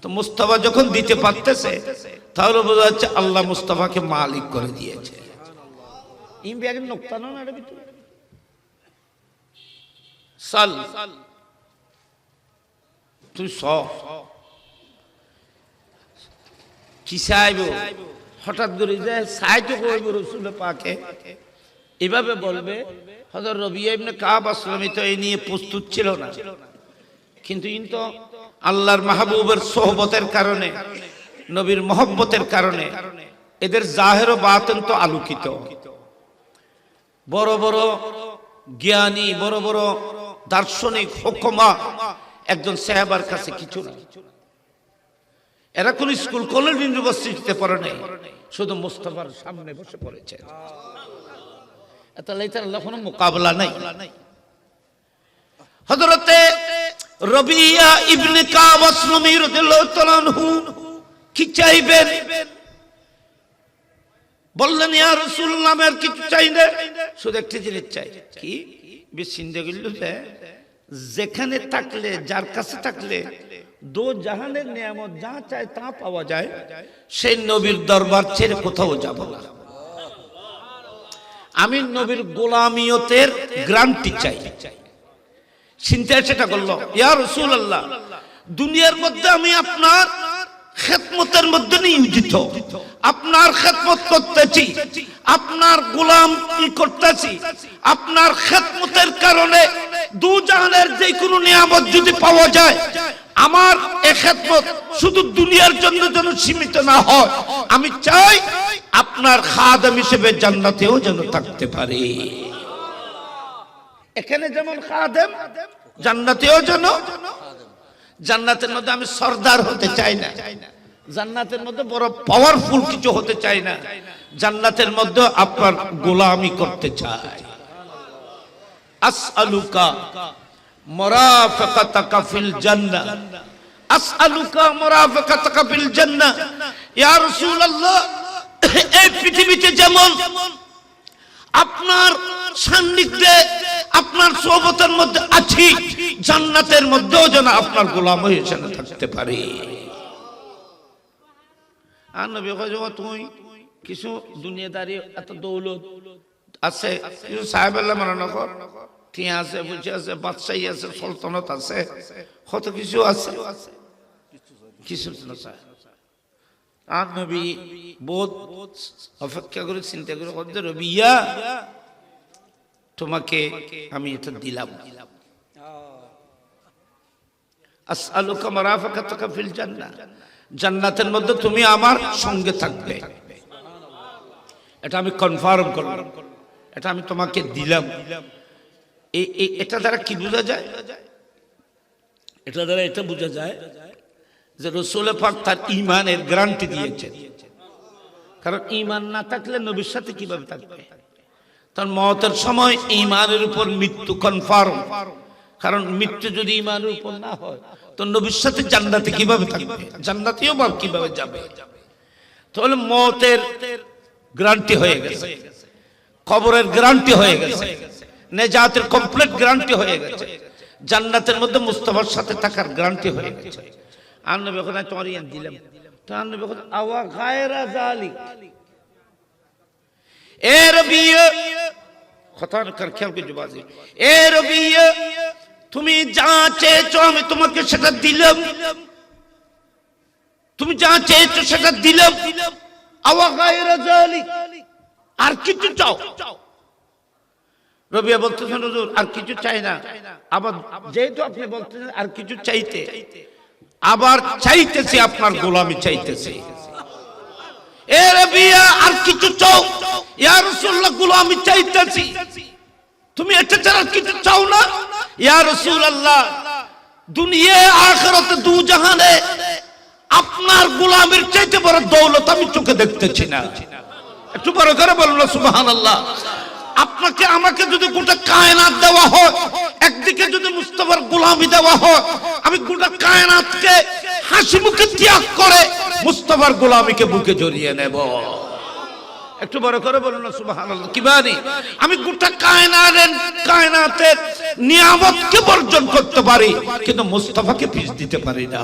তো মুস্তাফা যখন দিতে পারতেছে তাহলে বোঝা যাচ্ছে আল্লাহ মুস্তাফাকে মালিক করে দিয়েছে। তুই কি চাইব হঠাৎ করে যে সাইতো কইব রাসূল পাকে এভাবে বলবে। হযরত রবিয়া ইবনে কাব আসলামী তো এই নিয়ে প্রস্তুত ছিল না, কিন্তু ইনতো আল্লাহর মাহবুবের সোহবতের কারণে, নবীর মহব্বতের কারণে এদের জাহের ও বাতিন তো আলোকিত। বড় বড় জ্ঞানী, বড় বড় দার্শনিক, হুকমা একজন সাহাবার কাছে কিছু না। এরা কোন স্কুল কলেজ ইউনিভার্সিটিতে পড়ে নাই, শুধু মুস্তাফার সামনে বসে পড়েছে। তাহলে এটার কোনো মোকাবেলা নাই। হযরতে রবিয়া ইবনে কাব আসলামী রাদিয়াল্লাহু তাআলা আনহু কি চাইবেন বললেন, ইয়া রাসূলুল্লাহ আমি আর কিছু চাই না, শুধু একটা জিনিস চাই। কি? বিচিন্তা করল যে যেখানে থাকলে, যার কাছে থাকলে দু জাহানের নিয়ামত যা চায় তা পাওয়া যায়, সেই নবীর দরবার ছেড়ে কোথাও যাব না। আমি নবীর গোলামিয়তের গ্যারান্টি চাই। চিন্তা সেটা করলো, ইয়া রাসূলুল্লাহ দুনিয়ার মধ্যে আমি আপনার খেদমতের মধ্যে নিয়োজিত, আপনার খেদমত করতেছি, আপনার গোলামি করতেছি। আপনার খেদমতের কারণে দু জাহানের যে কোনো নিয়ামত যদি পাওয়া যায়, আমার এই খেদমত শুধু দুনিয়ার জন্য যেন সীমিত না হয়। আমি চাই আপনার খাদেম হিসেবে জান্নাতেও যেন থাকতে পারে। এখানে যেমন খাদেম, জান্নাতেও যেন। জান্নাতের মধ্যে আমি সরদার হতে চাই না, জান্নাতের মধ্যে বড় পাওয়ারফুল কিছু হতে চাই না, জান্নাতের মধ্যে আপনার গোলামি করতে চাই। আসআলুকা মুরাফাকাতাকা ফিল জান্নাহ, আসআলুকা মুরাফাকাতাকা ফিল জান্নাহ। ইয়া রাসূলুল্লাহ এই পৃথিবীতে যেমন আপনার সান্নিধ্যে, আপনার সোহবতের মধ্যে আছি, জান্নাতের মধ্যেও যেন আপনার গোলাম হয়ে যেন থাকতে পারি। আর নবী কয়, তুই কিছু দুনিয়াদারি, এত দৌলত আছে, কিছু সাহেব আল্লাহ মনে কর, টিয়া আছে, বুঝে আছে, বাদশাহী আছে, সলতনত আছে, কত কিছু আছে, কিছু না। আর নবী বহুত অপেক্ষা করে চিন্তা করে বলতে, রবিয়া তোমাকে আমি এটা দিলাম, আসআলুকা মুরাফাকাতাকা ফিল জান্নাহ, জান্নাতের মধ্যে তুমি আমার সঙ্গে থাকবে। এটা আমি কনফার্ম করলাম, এটা আমি তোমাকে দিলাম। এটা দ্বারা কি বোঝা যায়? এটা দ্বারা এটা বোঝা যায় যে রাসূল পাক তার ঈমানের গ্যারান্টি দিয়েছেন। কারণ ঈমান না থাকলে নবীর সাথে কিভাবে থাকবে? তার মওতের সময় ঈমানের উপর মৃত্যু কনফার্ম। কারণ মৃত্যু যদি ঈমানের উপর না হয় তো নবীর সাথে জান্নাতে কিভাবে থাকবে? জান্নাতেও বা কিভাবে যাবে? তাহলে মওতের গ্যারান্টি হয়ে গেছে, কবরের গ্যারান্টি হয়ে গেছে, নেজাতের কমপ্লিট গ্যারান্টি হয়ে গেছে, জান্নাতের মধ্যে মুস্তাফার সাথে থাকার গ্যারান্টি হয়ে গেছে। আর নবী কথা তোমার ইয়ান দিলাম, তো আর নবী কথা আওয়া গায়রা যালিক, এ রবিয়া কথা কর খেয়াল করে জবাজি, এ রবিয়া তুমি যা চেয়েছো আমি তোমাকে সেটা দিলাম, তুমি যা চেয়েছো সেটা দিলাম। আওয়া গায়রা যালিক, আর কিছু চাও? রবিয়া বলতেছেন, হুজুর আর কিছু চাই না। আবার যেহেতু আপনি বলতেছেন আর কিছু চাইতে, আবার চাইতেছি আপনার গোলামি চাইতেছি। এ রাবিয়া আর কিছু চাও? ইয়া রাসূলুল্লাহ গোলামি চাইতেছি। তুমি এটা ছাড়া কিছু চাও না? ইয়া রাসূলুল্লাহ দুনিয়া আখিরাতে দু জাহানে আপনার গোলামের চাইতে বড় দৌলত আমি চোখে দেখতেছি না। একটু বড় করে বলুন না সুবহানাল্লাহ। আপনাকে আমাকে যদি গোটা কায়নাত দেওয়া হয়, একদিকে যদি মুস্তাফার গোলামি দেওয়া হয়, আমি গোটা কায়নাতকে হাসি মুখে ত্যাগ করে মুস্তাফার গোলামিকে বুকে জড়িয়ে নেব। একটু বড় করে বলুন না সুবহানাল্লাহ। কি বানি আমি গোটা কায়নাতের নিয়ামতকে বর্জন করতে পারি, কিন্তু মুস্তাফাকে পিছ দিতে পারি না।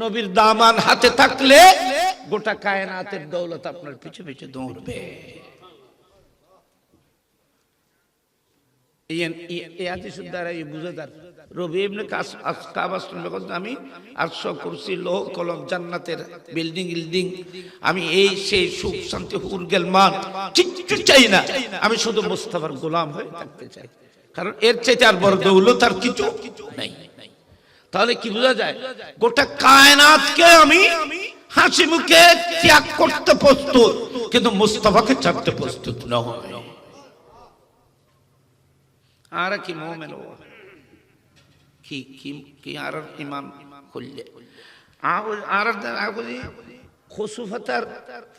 নবীর দামান হাতে থাকলে গোটা কায়নাতের দৌলত আপনার পিছু পিছু দৌড়বে। আমি 800 কুরসি লোহ কলম জান্নাতের বিল্ডিং আমি এই সেই সুখ শান্তি হুরগেল মান কিচ্ছু চাই না। আমি শুধু মুস্তাফার গোলাম হয়ে থাকতে চাই, কারণ এর চাইতে আর বড় দৌলত আর কিছু নাই। তাহলে কি বোঝা যায়? গোটা কায়নাতকে আমি হাসি মুখে ত্যাগ করতে প্রস্তুত, কিন্তু মুস্তাফাকে ছাড়তে প্রস্তুত নয়। আর কি মুমিন কি আর ইমান করলে আর খুসুফাতার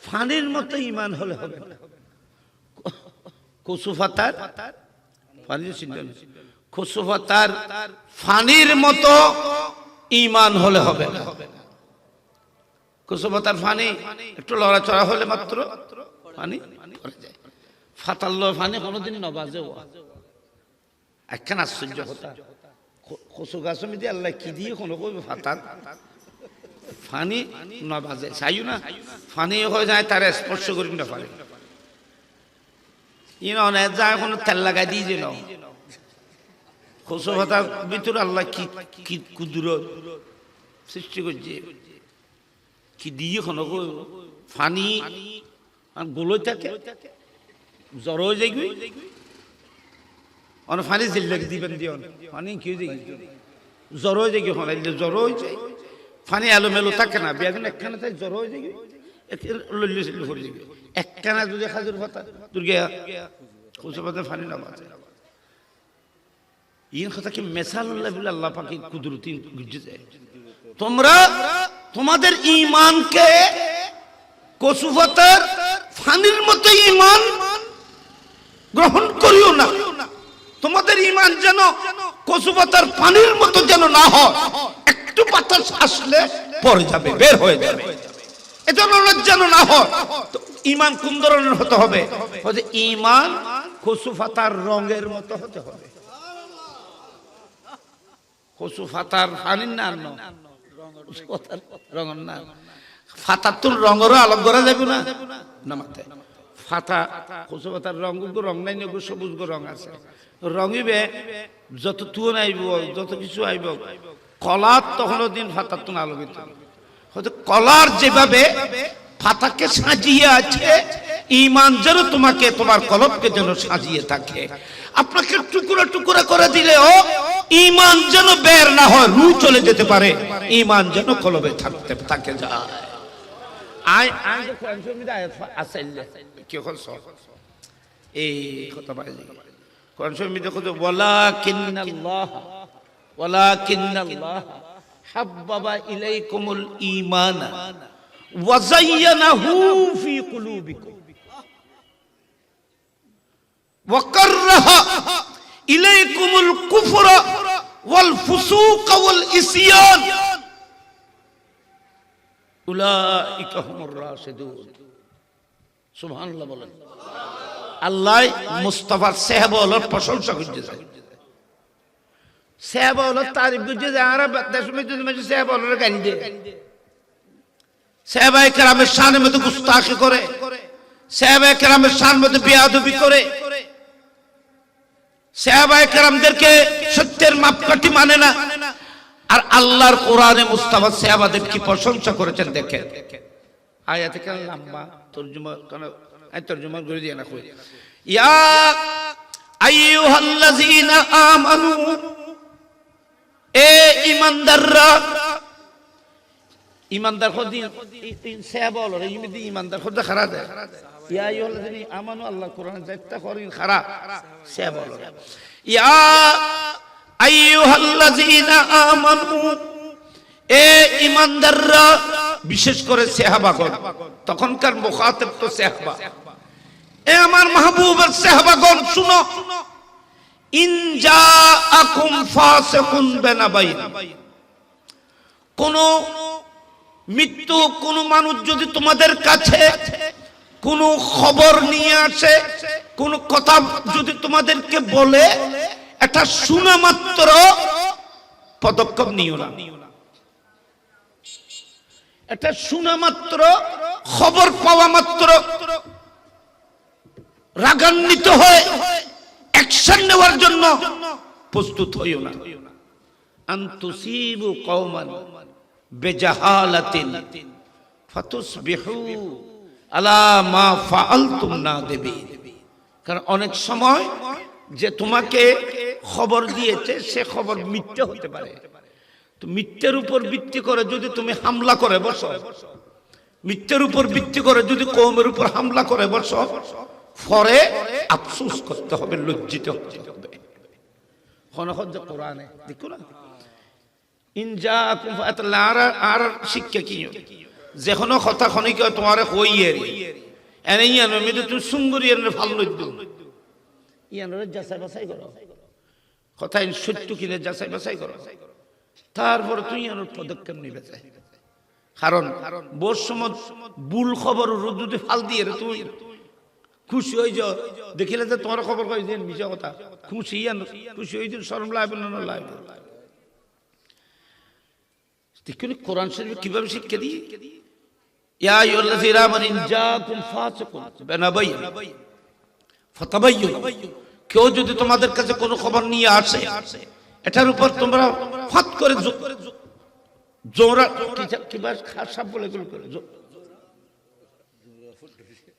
ফানির মতো ইমান হলে হবে না। খুসুফাতার খুসুফাতার ফানির মতো ইমান হলে হবে না। খুসুফাতার ফানি একটু লড়াচড়া হলে মাত্র ফানি পড়ে যায়। ফাতাল্লোর ফানি কোনোদিন নবাজে একখান আশ্চর্য কথা। কচু গাছ দিয়ে আল্লাহ কি দিয়ে কোনো কইবে ফাতার ফানি নবাজে চাইও না, ফানি হয়ে যায় তার স্পর্শ করি না পারে যায় কোনো তেল লাগাই দিয়ে যে কচু ফাতার ভিতরে আল্লাহ কি কুদুরত সৃষ্টি করছে, কি দিয়ে কোনো কইব ফানি গোলই থাকে জ্বর হয়ে যাই অন ফানি জিল্লাকে দিবেন দিও ফানি কি হয়ে যায় জ্বর হয়ে যায় হনাইলে জ্বর হয়ে যায়। ফানি এলোমেলো থাকে না, বেগুন একখানা তাই জ্বর হয়ে যায় লল্লি সিল্লি করে যাবে। একখানা যদি খাজুর পাতা দুর্গা কচু পাতা ফানি না বাঁচে ইন কথা কি মেসাল আল্লাহ পাকি কুদরতি গুজে যায়। তোমরা তোমাদের ঈমানকে কচু পাতার ফানির মতো ঈমান গ্রহণ করিও না। তোমাদের ঈমান যেন কচু পাতার পানির মতো যেন না হয়, একটু বাতাস আসলে পড়ে যাবে, বের হয়ে যাবে, এটা যেন না হয়। তো ঈমান কোন ধরনের হতে হবে? ঈমান কচু পাতার রঙের মতো হতে হবে। কচু পাতার পানির না রঙের না, ফাতার তো রঙেরও আলাপ করা যাবে না নামাতে। ফাতা কচু পাতার রঙ নাই না, সবুজ রঙ আছে, রঙিবে যত তুন আইব যত কিছু আইব কলার তখনও দিন ফাতার তুন আলোকিত হয়তো কলার যেভাবে ফাতাকে সাজিয়ে আছে, ঈমান যেন তোমাকে তোমার কলবকে যেন সাজিয়ে থাকে। আপনাকে টুকরা টুকরা করে দিলেও ঈমান যেন বের না হয়, রু চলে যেতে পারে, ঈমান যেন কলবে থাকতে থাকে যায়। আই আই কোরআন শরীফে আয়াত আছে কি হচ্ছে এই কথা বাইরে কোরআন শরীফে দেখো তো ওয়ালাকিন্নাল্লাহ হাব্বাবা ইলাইকুমুল ঈমান ওয়া যায়্যানাহু ফি কুলুবিকুম ওয়া কাররাহা ইলাইকুমুল কুফরা ওয়াল ফুসুক ওয়াল ইসয়ান উলাইকা হুমুর রাশিদুন। সুবহানাল্লাহ বলেন। আল্লাহ মুস্তাফার সাহাবাদের প্রশংসা করতেছে, সাহাবাদের তারিফ করতেছে। আরব দেশের মধ্যে সাহাবাদের গালি দেয়, সাহাবায়ে কেরামের শানের মধ্যে গুস্তাখি করে, সাহাবায়ে কেরামের শানের মধ্যে বেয়াদবি করে, সাহাবায়ে কেরামদেরকে সত্যের মাপকাঠি মানে না। আর আল্লাহর কোরআনে মুস্তাফা সাহাবাদের কি প্রশংসা করেছেন দেখেন। আয়াতে কেন লম্বা তরজমা কেন তরজমা করে দিয়ে না কই ইয়া আইয়ুহাল্লাযীনা আমানু, এ ঈমানদাররা, ইমানদার খোদি সেবা হলো ইমিদি ইমানদার খোদা খারা দেয় ইয়া আইয়ুহাল্লাযিনা আমানু আল্লাহ কোরআন যাত্তা করেন খারা সেবা হলো ইয়া আইয়ুহাল্লাযিনা আমানু এ ইমানদাররা বিশেষ করে সাহাবাগণ তখনকার মুখাতাব তো সাহাবা এ আমার মাহবুবের সাহাবাগণ শুনো ইন জাআকুম ফাসিকুন বিনাবাইন কোন মৃত্যু কোন মানুষ যদি তোমাদের কাছে কোন খবর নিয়ে আসে কোন কথা যদি তোমাদেরকে বলে এটা শোনা মাত্র পদক্ষেপ নিও না এটা শোনা মাত্র খবর পাওয়া মাত্র রাগান্বিত হয়ে অ্যাকশন নেওয়ার জন্য প্রস্তুত হইও না আনতুসিবু কওমান বিজাহালাতিন ফাতুসবিহু আলা মা ফাআলতুম নাদিবিন কারণ অনেক সময় যে তোমাকে খবর দিয়েছে সে খবর মিথ্যে হতে পারে তো মিথ্যের উপর ভিত্তি করে যদি তুমি হামলা করে বসো মিথ্যের উপর ভিত্তি করে যদি কওমের উপর হামলা করে বসো পরে আফসোস করতে হবে লজ্জিত হতে হবে খনখদ কোরআনে দেখো না ইন জাআকুম আর শিক্ষা কি যে কোনো কথা খনিক তোমারে কইয়ে এনে ইয়ানো মিদু তুই সুঙ্গুরি এনে ভাল লইদু ইয়ানোরে যাচাই বাছাই করো কথা ইন সত্য কিনে যাচাই বাছাই করো তারপর তুই ইয়ানোর পদক্ষেপ নিবে চাই কারণ বোর সময় ভুল খবর যদি ফাল দিয়ে তুই খুশি হয়ে যাও দেখিলে যে তোমার খবর কই দিন মিছা কথা খুশি খুশি হয়ে দিন শরম লাগবে না লাগবে দেখুন কোরআন শরীফ কিভাবে শিক্ষা দিই ইয়া আইয়ুহাল্লাযীনা আমানু ইন জাআকুম ফাসিকুন বিনাবাইন ফাতাবায়্যানু কেউ যদি তোমাদের কাছে কোনো খবর নিয়ে আসে এটার উপর তোমরা ফাত করে জোরা কি বাস খাসাব বলে গুলো করে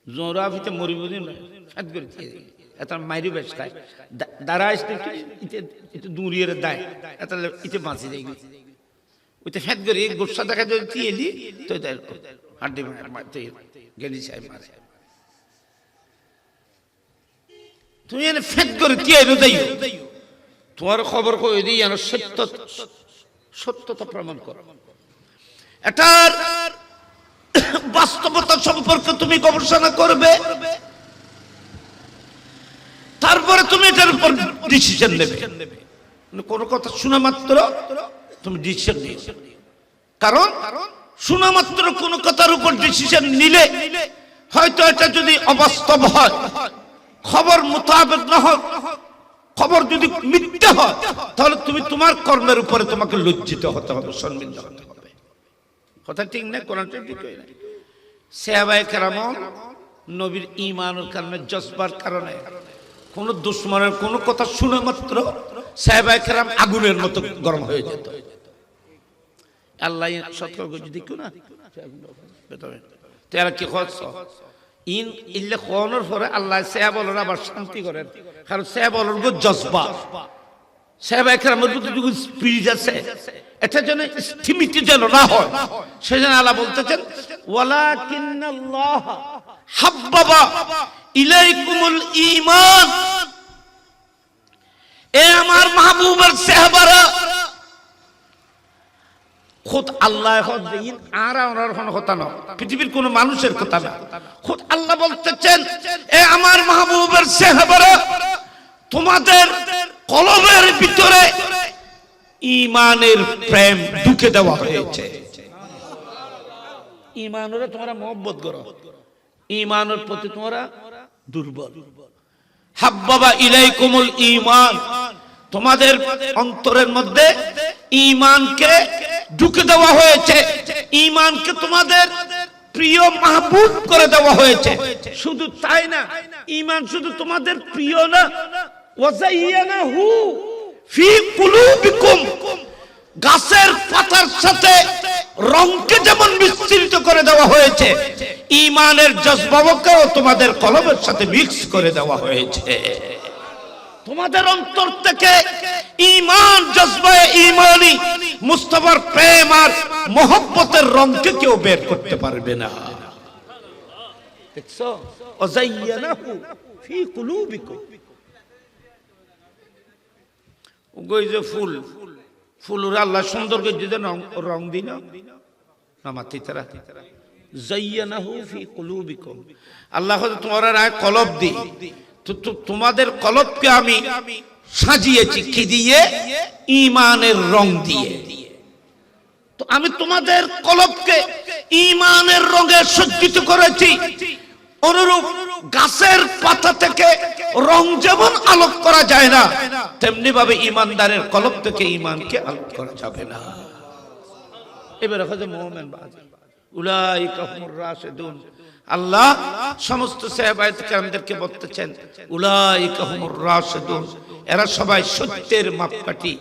জোরা ভিতে মরিবুদি না ফাত করে এটা মাইরি বেশ খায় দাঁড়াইস ইতে ইতে দূরিয়ে দেয় এটা ইতে বাঁচি যায় ওইতে ফ্যাট করে গোসা দেখা যদি তিয়েলি তো হাড্ডি মারতে গেলি সাহেব মারে তুমি এনে ফ্যাট করে তিয়েলো যাইও তোমার খবর কই দিই যেন সত্যতা প্রমাণ করো এটার বাস্তবতা সম্পর্কে তুমি গবেষণা করবে তারপরে তুমি এটার উপর ডিসিশন নেবে কোন কথা শোনা মাত্র তুমি ডিসিশন নিও কারণ শোনা মাত্র কোন কথার উপর ডিসিশন নিলে হয়তো এটা যদি অবাস্তব হয় খবর মোতাবেক না হয় খবর যদি মিথ্যা হয় তাহলে তুমি তোমার কর্মের উপরে তোমাকে লজ্জিত হতে হবে শর্মিন্দা হতে হবে কথা ঠিক না কোরআনটা ঠিক না সাহাবায়ে কেরাম নবীর ঈমানের কারণে জজবার কারণে কোন দুশমনের কোন কথা শুনে মাত্র সাহাবায়ে কেরাম আগুনের মতো গরম হয়ে যেত আল্লাহ সতর্ক যদি কেউ না তারা কি করছ ইন ইল্লা কোনের পরে আল্লাহ সাহাবারা আবার শান্তি করেন কারণ সাহাবার গো জজবা সাহাবায়ে কেরামের প্রতি যখন স্পিরিট আছে এটা যেন স্থিমিত যেন না হয় সেজন্য আল্লাহ বলতেছেন ওয়ালাকিন্নাল্লাহ হাব্বাবা ইলাইকুমুল ঈমান এ আমার মাহবুবের সাহাবারা খুদ আল্লাহ দিন আর ওনার কোনো কথা না পৃথিবীর কোন মানুষের কথা না খুদ আল্লাহ বলতেছেন এ আমার মাহবুবের সাহাবারা তোমাদের কলবের ভিতরে ঈমানের প্রেম ঢুকে দেওয়া হয়েছে ঈমানের তোমরা মহব্বত করো ঈমানের প্রতি তোমরা দুর্বল হাব্বাবা ইলাইকুমুল ঈমান তোমাদের অন্তরের মধ্যে ঈমানকে ঢুকে দেওয়া হয়েছে ঈমানকে তোমাদের প্রিয় মাহবুব করে দেওয়া হয়েছে শুধু তাই না ঈমান শুধু তোমাদের প্রিয় না ওয়াজাইয়ানাহু ফি কুলুবিকুম গাছের পাতার সাথে রংকে যেমন মিশ্রিত করে দেওয়া হয়েছে ঈমানের জজবাকেও তোমাদের কলবের সাথে মিক্স করে দেওয়া হয়েছে তোমাদের অন্তর থেকে ঈমান, জজবায়ে ঈমানি, মুস্তাফার প্রেম আর মোহব্বতের রংকে কেউ বের করতে পারবে না। দেখছো, ওয়াযায়্যানাহু ফি কুলুবিকুম। ওই যে ফুল, ফুলরা আল্লাহ সুন্দর করে যদি রং দিনা নামাতি তারা যায়্যানাহু ফি কুলুবিকুম। আল্লাহ তোমার রায় কলব দি, তোমাদের কলবকে আমি সাজিয়েছি কি দিয়ে? ঈমানের রং দিয়ে। তো আমি তোমাদের কলবকে ঈমানের রঙে সজ্জিত করেছি। অনুরূপ গাছের পাতা থেকে রং যেমন আলোক করা যায় না, তেমনি ভাবে ঈমানদারের কলব থেকে ঈমানকে আলোক করা যাবে না। এবারে হযরত মুমিন বাজি উলাইকা হুমুর রাশিদুন। আল্লাহ সমস্ত সাহাবায়ে কেরামদেরকে বলতেছেন উলাইকা হুমুর রাশিদুন, এরা সবাই সত্যের মাপকাঠি,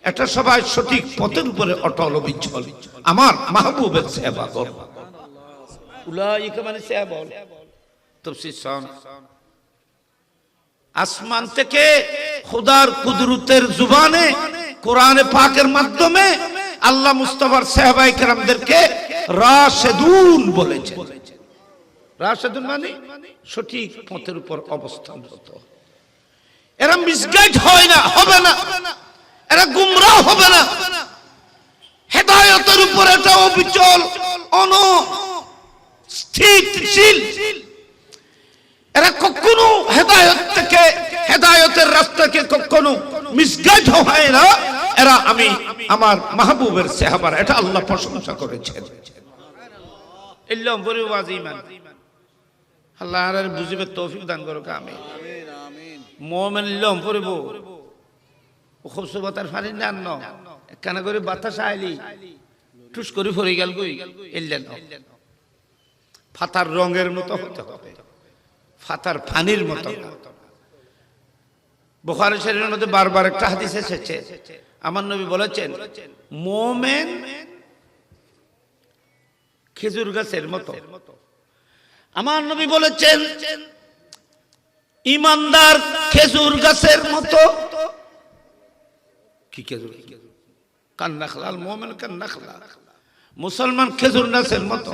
এটা সবাই সঠিক পথের উপরে অটল অবিচল আমার মাহবুবের সাহাবাগণ। উলাইকা মানে সাহাবা। তাফসীর শুন, আসমান থেকে খোদার কুদরতের জবানে কোরআনে পাকের মাধ্যমে আল্লাহ মুস্তাফার সাহাবায়ে কেরামদেরকে রাশিদুন বলেছেন। রাশিদুন মানে সঠিক পথের উপর অবস্থানরত। এরা মিসগাইড হয় না, হবে না, এরা গুমরাহ হবে না, হেদায়েতের উপর এটা অবিচল স্থিতিশীল। এরা কখনো হেদায়েত থেকে, হেদায়েতের রাস্তাকে কখনো মিসগাইড হয় না। এরা আমি আমার মাহবুবের সাহাবারা, এটা আল্লাহ প্রশংসা করেছেন। ইল্লাম পরিবাজ ঈমান আল্লাহ আর বুঝিবে তৌফিক দান করুক, আমিন। মুমিন ইল্লাম পরিব খুবসুবতার ফারিন জান্ন একখানা করে বাতাস আইলি টুস করে পড়ে গেল কই ইল্লান। ফাতার রঙের মতো হতে হবে, ফাতার পানির মতো। বুখারী শরীফের মধ্যে বারবার একটা হাদিস এসেছে, আমার নবী বলেছেন মুমিন খেজুর গাছের মতো। আমার নবী বলেছেন ঈমানদার খেজুর গাছের মতো। কি খেজুর? কান নাখলাল মুমিন কান নাখলা, মুসলমান খেজুর গাছের মতো।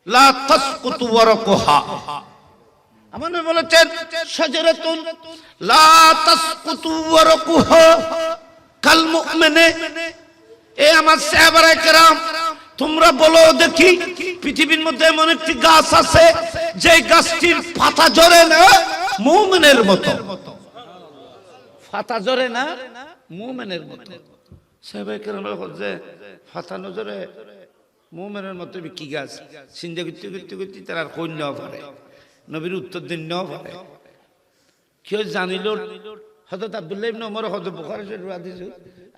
লা তাসকুতু ওয়ারাকুহা। আমার নবী বলেছেন শাজারাতুন লা তাসকুতু ওয়ারাকুহা কাল মুমিনে। এ আমার সাহাবায়ে কেরাম, তোমরা বলো দেখি পৃথিবীর মধ্যে এমন একটি গাছ আছে যে গাছটির পাতা ঝরে না মুমিনের মতো। পাতা ঝরে না মুমিনের মতো। সাহাবায়ে কেরাম বলে পাতা না ঝরে মুমিনের মতো কি গাছ? চিন্তা করতে করতে করতে তারা আর কই নাও পারে, নবীর উত্তর দিন নাও পারে। কেউ জানিল হযরত আব্দুল্লাহ ইবনে ওমর, হযরত বুখারী শরীফের হাদিস,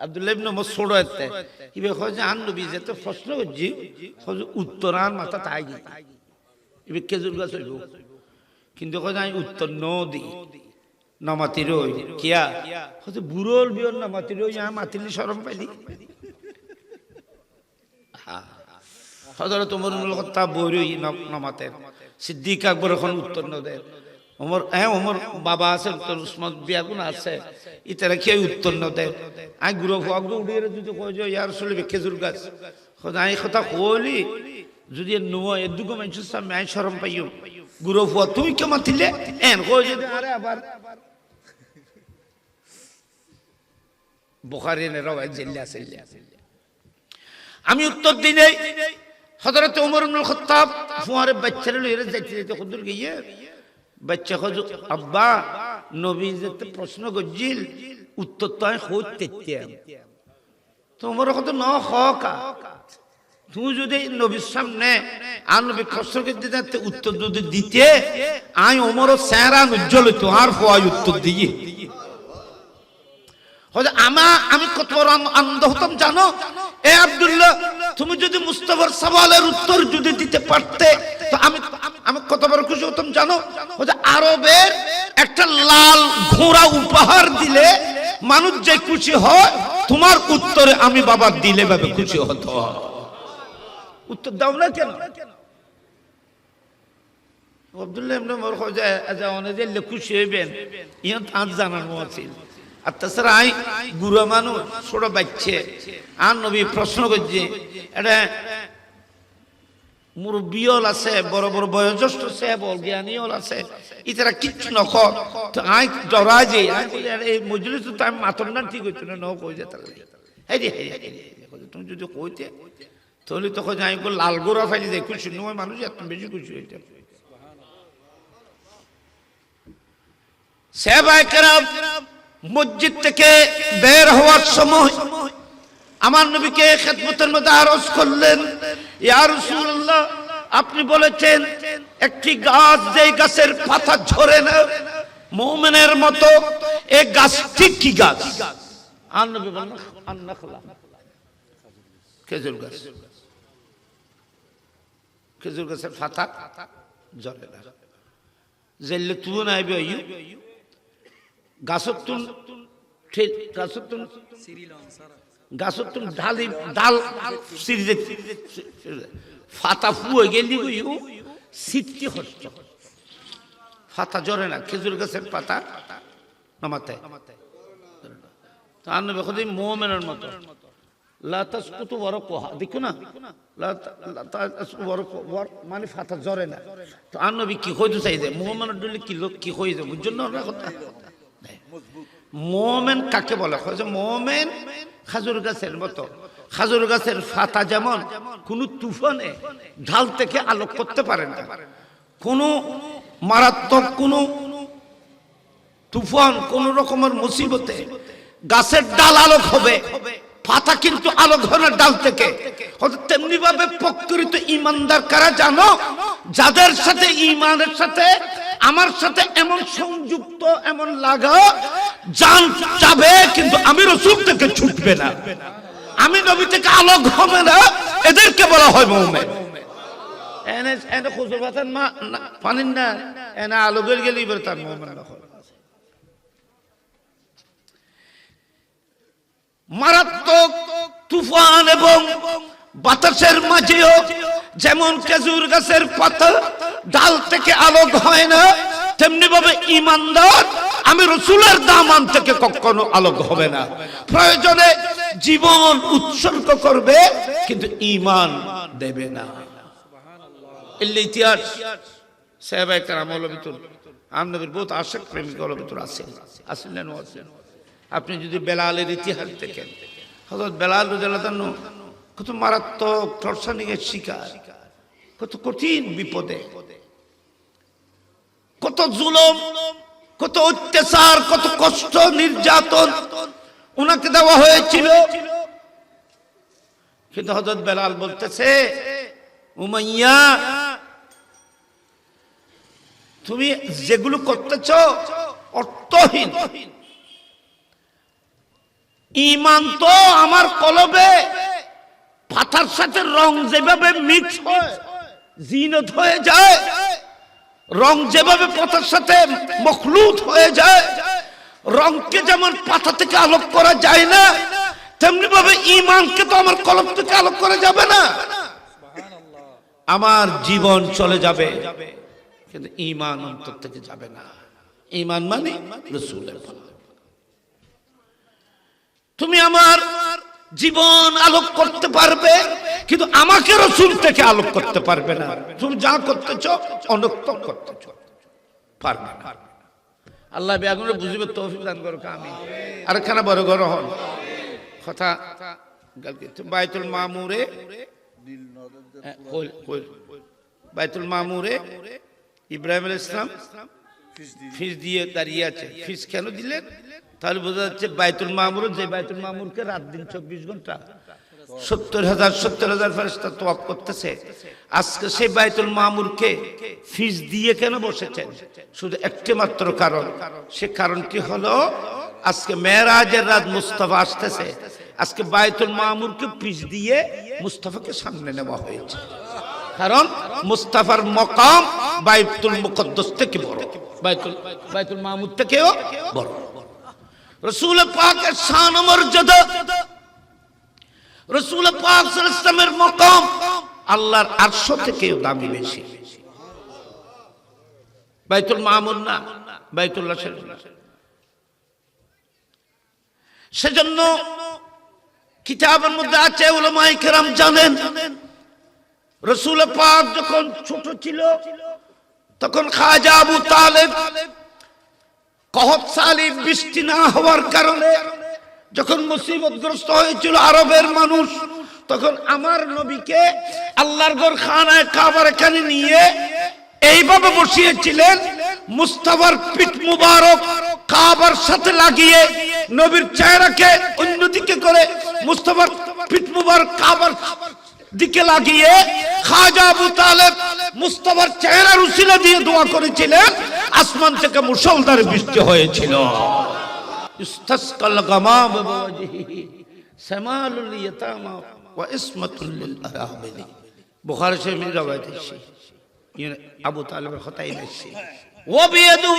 আব্দুল্লাহ ইবনে ওমর ছোট এতে ইবে কয় যে আন নবী যেতে প্রশ্ন করছি কয় উত্তর আন মাথা তাই গই ইবে খেজুর গাছ হইব, কিন্তু কয় আমি উত্তর ন দি নামাতি রই কিয়া কয় বুড়োল বিয়র নামাতি রই আ মাতিলি শরম পাইলি। হযরত ওমর ইবনে খাত্তাব বইরই নামাতের, সিদ্দিক আকবর এখন উত্তর ন দেয়। ওমর ওমর বাবা আছে, উত্তর উসমান বিয়াগুন আছে, ইতারা কি উত্তর ন দেয়। আই গুরু ফাগ উড়িয়ে যদি কই যে ইয়ার চলিবে খেজুর গাছ, আই কথা কইলি যদি নুয় এদুগো মানুষের সামনে আই শরম পাইও। গুরু ফুয়া তুই কে মাতিলে এন কই যদি আরে আবার বুখারী নে রওয়ায়াত জিল্লা সিল্লা। আমি উত্তর দিই নাই। হযরত ওমর ইবনে খাত্তাব ফুয়ারে বাচ্চারে লইরে যাইতে যাইতে কদুর গিয়ে বাচ্চা কজ আব্বা নবী যেতে প্রশ্ন করছিল উত্তর তো আমি হইতেম। তোমার কত ন হকা তুমি যদি নবীর সামনে আর নবী প্রশ্ন করতে যাতে উত্তর যদি দিতে আই ওমর চেহারা উজ্জ্বল হইতো আর ফুয়াই উত্তর দিয়ে। আমি কত বড় আনন্দ হতাম জানো? এ আব্দুল্লাহ, তুমি যদি মুস্তাফার সওয়ালের উত্তর যদি দিতে পারতে তো আমি কত বড় খুশি হতাম জানো? আরবের একটা লাল ঘোড়া উপহার দিলে মানুষ যে খুশি হয়, তোমার উত্তরে আমি বাবা দিলে ভাবে খুশি হতো। উত্তর দাও না কেন? আব্দুল্লাহ ইবনে ওমর কইছে আজ অনে যে খুশি হইবেন ইয়া তার জানানো আছিল। আর তাছাড়া আই বুড়া মানুষ ছোট বাচ্চা আর নবী প্রশ্ন করছে এটা মুরব্বীল আছে বড় বড় বয়োজ্যেষ্ঠ সেবল জ্ঞানীল আছে ইতারা কিচ্ছু নক তো আই ডরা যে এই মজলিস তো আমি মাতন না ঠিক হইতো না কই যেত এই যে তুমি যদি কইতে তাহলে তখন যাই লাল গোড়া ফাইলি যাই খুশি নয় মানুষ এত বেশি খুশি হইতে। সাহাবায়ে কেরাম মসজিদ থেকে বের হওয়ার সময় আমার নবীকে খেদমতের মধ্যে আরজ করলেন, ইয়া রাসূলুল্লাহ আপনি বলেছেন একটি গাছ যেই গাছের পাতা ঝরে না মুমিনের মতো, এই গাছটি কি গাছ? আর নবী বললেন আন-নাখলা, খেজুর গাছ। খেজুর গাছের পাতা ঝরে না, জেলে তুলো নাইবে গাছতুন গাছতুন ঢালি ডাল সিরিজে ফাতা ফুয়ে গেলি সিটটি হচ্ছে ফাতা জ্বরে না, খেজুর গাছের পাতা নামাতে তার নবী কইলেন মুমিনের মতো লা তাসকুতু ওয়ারাকুহা, দেখো না লা তাসকুতু ওয়ারাকুহা মানে ফাতা জ্বরে না। তো আর নবী কি কইতে চাইছে মুমিনের দলে কি কইছে বুঝছেন না কথা? মুমিন কাকে বলে? কইছে মুমিন খেজুর গাছের মতো, খেজুর গাছের পাতা যেমন কোন তুফানে ঢাল থেকে আলোক করতে পারে না, কোন মারাত্মক কোন তুফান কোন রকমের মুসিবতে গাছের ডাল আলোক হবে, পাতা কিন্তু আলোক হয় না ডাল থেকে। তেমনি ভাবে প্রকৃত ঈমানদার কারা জানো? যাদের সাথে ঈমানের সাথে আমার সাথে এমন সংযুক্ত এমন লাগা, জান যাবে কিন্তু আমি রাসূল থেকে ছুটবে না, আমি নবী থেকে আলোক হবে না, এদেরকে বলা হয় মুমিন। এনে এনে খুজুর পাতান মা পানি না এনে আলোকের গেলেই বলে তার মুমিন না। মারাত্মক তুফান এবং বাতাসের মাঝেও যেমন খেজুর গাছের পাতা ডাল থেকে আলোক হয় না, তেমনি ভাবে ঈমানদার আমি রাসূলের দামান থেকে কখনো আলোক হবে না। প্রয়োজনে জীবন উৎসর্গ করবে কিন্তু ঈমান দেবে না। এর ইতিহাস সাহাবায়ে কেরামের ভিতর আর নবীর বহুত আশিক প্রেমিকের ভিতর আছে, আসলেন আছেন। আপনি যদি বেলালের ইতিহাস দেখেন, হযরত বেলাল রাদিয়াল্লাহু তাআলা কত মারাত্মক টর্চারিংয়ের শিকার, কত কঠিন বিপদে, কত জুলুম, কত অত্যাচার, কত কষ্ট নির্যাতন ওনাকে দেওয়া হয়েছিল। কিন্তু হযরত বেলাল বলতেছে উমাইয়া তুমি যেগুলো করতেছ অর্থহীন, ঈমান তো আমার কলবে পাতার সাথে রং যেভাবে মিক্স হয় জিনত হয়ে যায়, রং যেভাবে পাতার সাথে মখলুত হয়ে যায়, রংকে যেমন পাতা থেকে আলোক করা যায় না, তেমনি ভাবে ঈমানকে তো আমার কলব থেকে আলোক করা যাবে না। আমার জীবন চলে যাবে কিন্তু ঈমান অন্তর থেকে যাবে না। ঈমান মানে রাসূলের ফলো। তুমি আমার জীবন আলোক করতে পারবে কিন্তু আমাকে রাসূল থেকে আলোক করতে পারবে না। তুমি যা করতেছ অনর্থক করতেছ, পারবে না। আল্লাহ বেগুনে বুঝিবে তৌফিক দান করুক, আমিন। আরেকখানা বড় ঘর হন কথা বাইতুল মামুরে, বাইতুল মামুরে ইব্রাহিম আলাইহিস সালাম ফিস দিয়ে দাঁড়িয়ে আছে। ফিস কেন দিলেন? তাহলে বোঝা যাচ্ছে বাইতুল মামুর, যে বাইতুল মামুরকে রাত দিন 24 ঘন্টা 70,000 ফেরেশতা তওয়াফ করতেছে, আজকে সেই বাইতুল মামুরকে ফিস দিয়ে কেন বসেছেন? শুধু একটি মাত্র কারণ, সে কারণটি হলো আজকে মেরাজের রাত মুস্তাফা আসতেছে, আজকে বাইতুল মামুরকে ফিস দিয়ে মুস্তাফাকে সামনে নেওয়া হয়েছে, কারণ মুস্তাফার মকাম বাইতুল মুকদ্দাস থেকে বড়, বাইতুল মামুর থেকেও বড়। রাসূল পাকের শান ও মর্যাদা, রাসূল পাক সাল্লাল্লাহু আলাইহি ওয়াসাল্লামের মাকাম আল্লাহর আরশ থেকেও দামি বেশি। বাইতুল মামুর না, বাইতুল্লাহ শরীফ না। সেজন্য কিতাবের মধ্যে আছে, উলামায়ে কেরাম জানেন, রাসূল পাক যখন ছোট ছিল তখন খাজা আবু তালেব কহত সালি বৃষ্টি না হওয়ার কারণে যখন মুসিবতগ্রস্ত হয়েছিল আরবের মানুষ, তখন আমার নবীকে আল্লাহর ঘর খানায় কাবার এখানে নিয়ে এইভাবে বসিয়েছিলেন, মুস্তাফার পিঠ মুবারক কাবার সাথে লাগিয়ে নবীর চেহারাকে অন্যদিকে করে মুস্তাফার পিঠ মুবারক কাবার দিকে লাগিয়ে খাজা আবু তালেব মুস্তাফার চেহারার উসিলা দিয়ে দোয়া করেছিলেন, আসমান থেকে মুষলধারে বৃষ্টি হয়েছিল। ইস্তাসকাল গামাম বিওয়াজহিহি সামালুল ইয়াতামা ওয়া ইসমাতুল লিল আরামিলি। বুখারী শরীফের রওয়ায়াত আছে, আবু তালেবের খতাই আছে, ওয়া বিয়াদু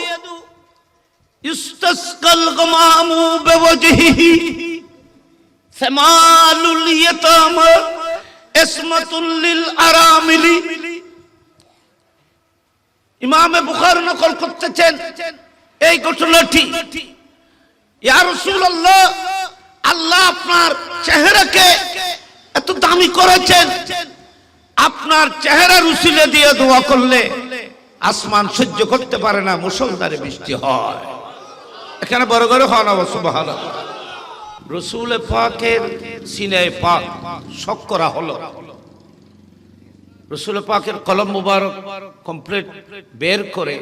ইস্তাসকাল গামাম বিওয়াজহিহি সামালুল ইয়াতামা ইসমাতুল লিল আরামিলি। ইমামে বুখারী নকল করতেছেন এই ঘটনাটি। ইয়া রাসূলুল্লাহ, আল্লাহ আপনার চেহারাকে এত দামি করেছেন, আপনার চেহারার উসিলা দিয়ে দোয়া করলে আসমান সহ্য করতে পারে না, মুষলধারে বৃষ্টি হয়। এখানে বড় করে হন সুবহানাল্লাহ। রাসূল পাকের সিনায়ে পাক শক করা হলো, রাসূল পাকের কলম মুবারক কমপ্লিট বের করে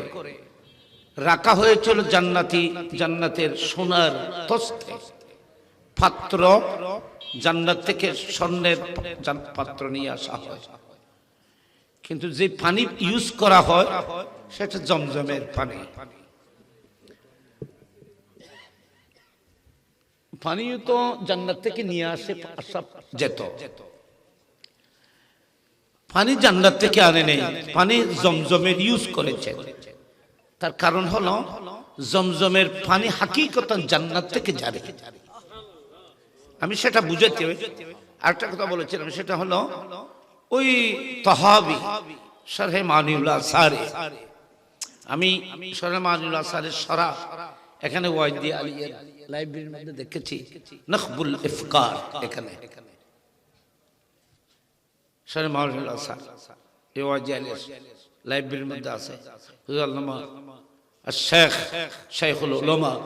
রাখা হয়েছিল জান্নাতের সোনার তস্তে পাত্র, জান্নাত থেকে স্বর্ণের পাত্র নিয়ে আসা হয়, কিন্তু যে পানি ইউজ করা হয় সেটা জমজমের পানি। পানিও তো জান্নাত থেকে নিয়ে আসা যেত, পানি জান্নাত থেকে আনে নেই, পানি জমজমের ইউজ করেছে। তার কারণ হলো জমজমের পানি হাকিকতান জান্নাত থেকে জারি। আমি সেটা বুঝাতে আরেকটা কথা বলেছিলাম, সেটা হলো ওই তহাবি শারহে মানিউল আসারে, আমি শারহে মানিউল আসারের সরা এখানে ওয়াইদি আলিয়ার লাইব্রেরির মধ্যে দেখেছি, নখবুল ইফকার, এখানে শারহে মানিউল আসার এই ওয়াইদি আলিয়ার লাইব্রেরির মধ্যে আছে। আল্লামা الشيخ شيخ العلماء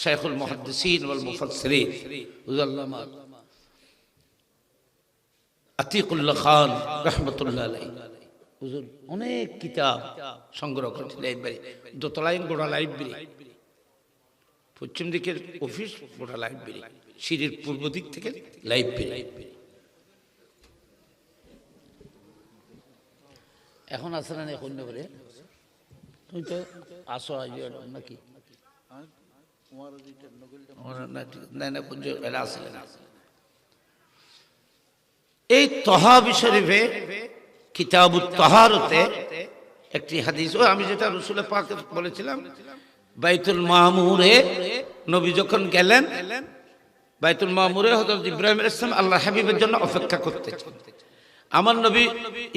شيخ المحدثين والمفسرين আল্লামা আতিকুল্লাহ খান রাহমাতুল্লাহ আলাইহি হুজুর অনেক কিতাব সংগ্রহ করেছেন। লাইব্রেরি দোতলায় গোড়া লাইব্রেরি, পশ্চিম দিকের অফিস গোড়া লাইব্রেরি, সিঁড়ির পূর্ব দিক থেকে লাইব্রেরি। এখন আছে না এখন করে তুমি তো আসো নাকি এই তহাবি শরীফে কিতাবুত তাহারতে একটি হাদিস, আমি যেটা রাসূল পাক বলেছিলাম, বাইতুল মামুরে নবী যখন গেলেন, বাইতুল মামুরে হযরত ইব্রাহিম আলাইহিস সালাম আল্লাহর হাবিবের জন্য অপেক্ষা করতেছেন। আমার নবী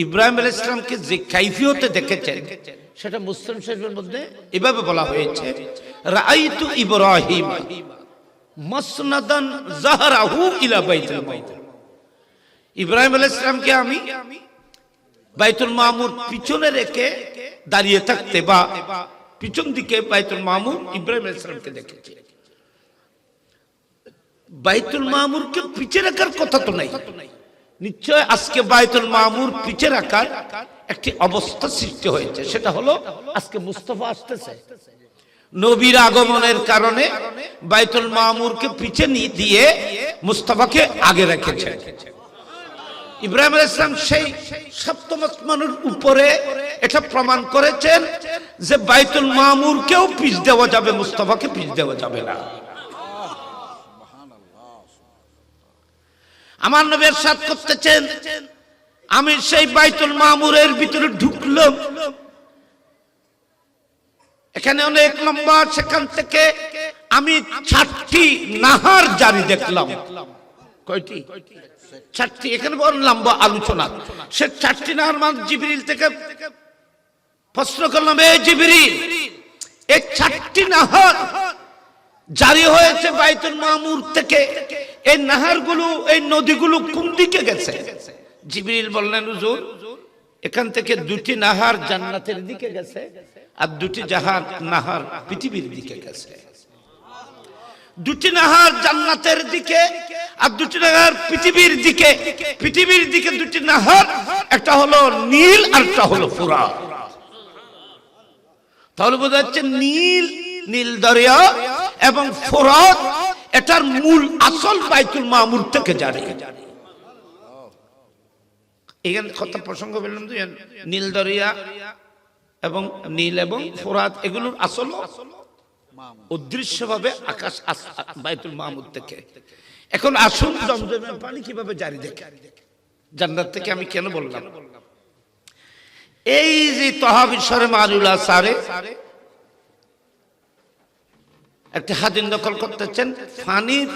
ইব্রাহিম আলাইহিস সালামকে যে কাইফিয়তে দেখেছেন সেটা মুসলিম শরীফের মধ্যে এভাবে বলা হয়েছে, রাআইতু ইব্রাহিম মাসনাদান যাহরাহু ইলা বাইতুল মামুর। ইব্রাহিম আলাইহিস সালামকে আমি বাইতুল মামুর পিছনে রেখে দাঁড়িয়ে থাকতে বা পিছন দিকে বাইতুল মামুর ইব্রাহিম আলাইহিস সালামকে দেখেছি। বাইতুল মামুরকে পিছে রাখার কথা তো নাই, নিশ্চয় আজকে বাইতুল মামুর পিছে রাখার একটি অবস্থা সৃষ্টি হয়েছে, সেটা হলো আজকে মুস্তাফা আসতেছে, নবীর আগমনের কারণে বাইতুল মামুরকে পিছে দিয়ে মুস্তাফাকে আগে রেখেছে। ইব্রাহিম আলাইহিস সালাম সেই সপ্তম আসমানের উপরে এটা প্রমাণ করেছেন যে বাইতুল মামুরকেও পিছ দেওয়া যাবে, মুস্তাফাকে পিছ দেওয়া যাবে না। আমার নবী ইরশাদ করতেছেন, আমি সেই বাইতুল মামুরের ভিতরে ঢুকলাম, এখানে অনেক লম্বা, সেখান থেকে আমি 6টি নাহার জারি দেখলাম। কয়টি? 6টি। এখানে বড় লম্বা আলোচনা। সে 4টি নাহার মানে জিবরিল থেকে প্রশ্ন করলাম, এ জিবরিল, এই 4টি নাহার জারি হয়েছে বাইতুল মামুর থেকে, এই নাহারগুলো, এই নদীগুলো কোন দিকে গেছে? জিবরিল বললেন, হুজুর, এখান থেকে 2টি নাহার জান্নাতের দিকে গেছে, আর 2টি নাহার পৃথিবীর দিকে গেছে। 2টি নাহার জান্নাতের দিকে আর 2টি নাহার পৃথিবীর দিকে। পৃথিবীর দিকে 2টি নাহার, একটা হলো নীল আর একটা হলো ফুরাত। তাহলে বোঝা যাচ্ছে নীল দরিয়া এবং ফুরাত এটার মূল আসল বাইতুল মামুর থেকে জারি। এখানে কথা প্রসঙ্গ বললাম যে নীল দরিয়া এবং নীল এবং ফুরাত এগুলোর আসল অদৃশ্যভাবে আকাশ বাইতুল মামুর থেকে। এখন আসুন জমজমের পানি কিভাবে জারি দেখে জান্নাত থেকে। আমি কেন বললাম, এই যে তহাবির সরে মারুল আসারে একটা হাদিস নকল করতেছেন, পানির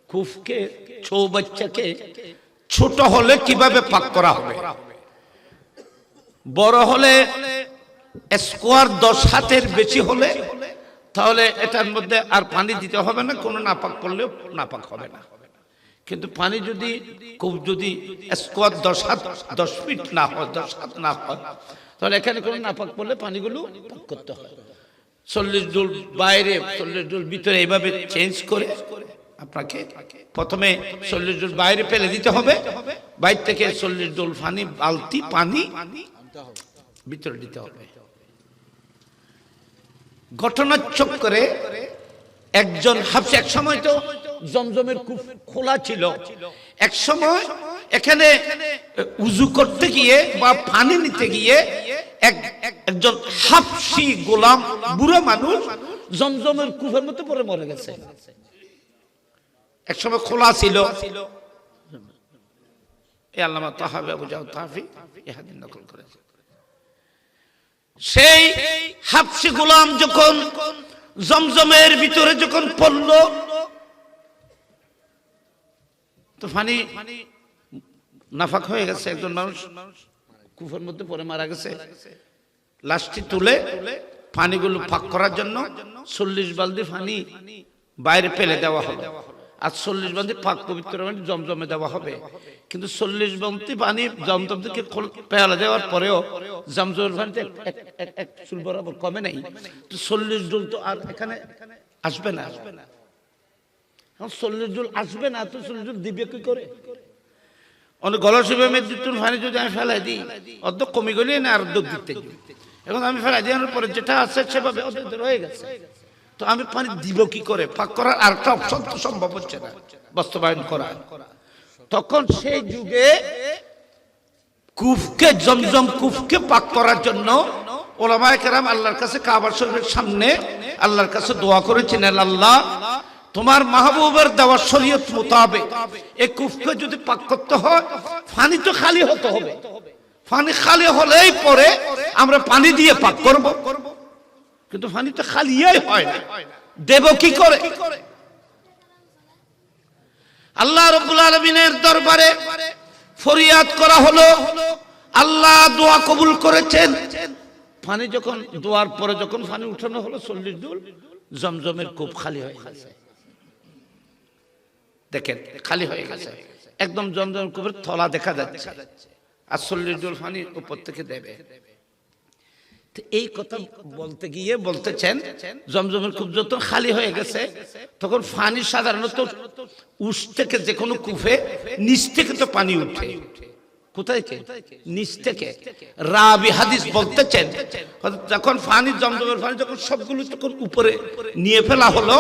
কুফকে চৌবাচ্চাকে ছোট হলে কিভাবে পাক করা হবে, বড় হলে স্কোয়ার 10 হাতের বেশি হলে তাহলে এটার মধ্যে আর পানি দিতে হবে না, কোনো নাপাক করলেও নাপাক হবে না। কিন্তু পানি যদি স্কোয়ার 10 ফিট না হয়, 10 হাত না হয়, তাহলে এখানে কোনো নাপাক করলে পানিগুলো পাক করতে হয়। 40 জুল বাইরে 40 জুল ভিতরে এইভাবে চেঞ্জ করে আপনাকে প্রথমে 40 জুল বাইরে ফেলে দিতে হবে, বাইরে থেকে 40 জুল বালতি পানি ভিতরে দিতে হবে। ঘটনাচক্রে একজন হাফসে, এক সময় তো জমজমের কূপ খোলা ছিল, এক সময় এখানে উযু করতে গিয়ে বা পানি নিতে গিয়ে একজন হাফসি গোলাম বুড়ো মানুষ জমজমের কূপের মধ্যে পড়ে মরে গেছে। এক সময় খোলা ছিল। এই আল্লামা তাহাবি আবু জাওদ তাহাফি এই হাদিস নকল করেছে। সেই হাফসি গোলাম যখন জমজমের ভিতরে যখন পড়ল, তো পানি নাফাক হয়ে গেছে। একজন মানুষ কূপের মধ্যে পড়ে মারা গেছে। লাশটি তুলে পানিগুলো পাক করার জন্য 40 বালতি পানি বাইরে ফেলে দেওয়া হলো, আর 40 বালতি পাক পবিত্র পানি জমজমে দেওয়া হবে। কিন্তু 40 বালতি পানি জমজম থেকে পেয়ালা দেওয়ার পরেও জমজমের পানিতে এক চুল বরাবর কমে নাই। তো 40 জুল তো আর এখানে আসবে না। 40 জুল আসবে না, তো 40 জুল দিবে কি করে? অনেক গলা শুভে মেদিতুল পানি যদি আমি ফেলাই দিই, অর্ধেক কমে গেলে না আর অর্ধেক দিতে। এখন আমি ফেলাই দেওয়ার পরে যেটা আছে সেভাবে অর্ধেক রয়ে গেছে, তো আমি পানি দিব কি করে? পাক করার আর একটা অপশন তো সম্ভব হচ্ছে না বাস্তবায়ন করা। তখন সেই যুগে জমজম কূপকে পাক করার জন্য ওলামায়ে কেরাম আল্লাহর কাছে কাবা শরীফের সামনে আল্লাহর কাছে দোয়া করেছেন, আল্লাহ, তোমার মাহবুবের দেওয়া শরীয়ত মোতাবেক এই কূপকে যদি পাক করতে হয়, পানি তো খালি হতে হবে। পানি খালি হলেই পরে আমরা পানি দিয়ে পাক করব, কিন্তু পানি তো খালিই হয় না, দেব কি করে? আল্লাহ রাব্বুল আলামিনের দরবারে ফরিয়াদ করা হলো, আল্লাহ দোয়া কবুল করেছেন। পানি যখন দোয়ার পরে যখন পানি উঠানো হলো 40 জুল, জমজমের কূপ খালি হয়ে গেছে। দেখেন, খালি হয়ে গেছে, একদম জমজমের কূপের তলা দেখা যাচ্ছে, আর 40 জুল পানি উপর থেকে দেবে। এই কথা বলতে গিয়ে বলতেছেন, জমজমের কূপ যত খালি হয়ে গেছে, তখন পানি সাধারণত উস থেকে যে কোনো কূপে নিচ থেকে তো পানি উঠে। কোথায়? নিচ থেকে। রাবি হাদিস বলতেছেন, যখন পানি জমজমের পানি যখন সবগুলো যখন উপরে নিয়ে ফেলা হলো,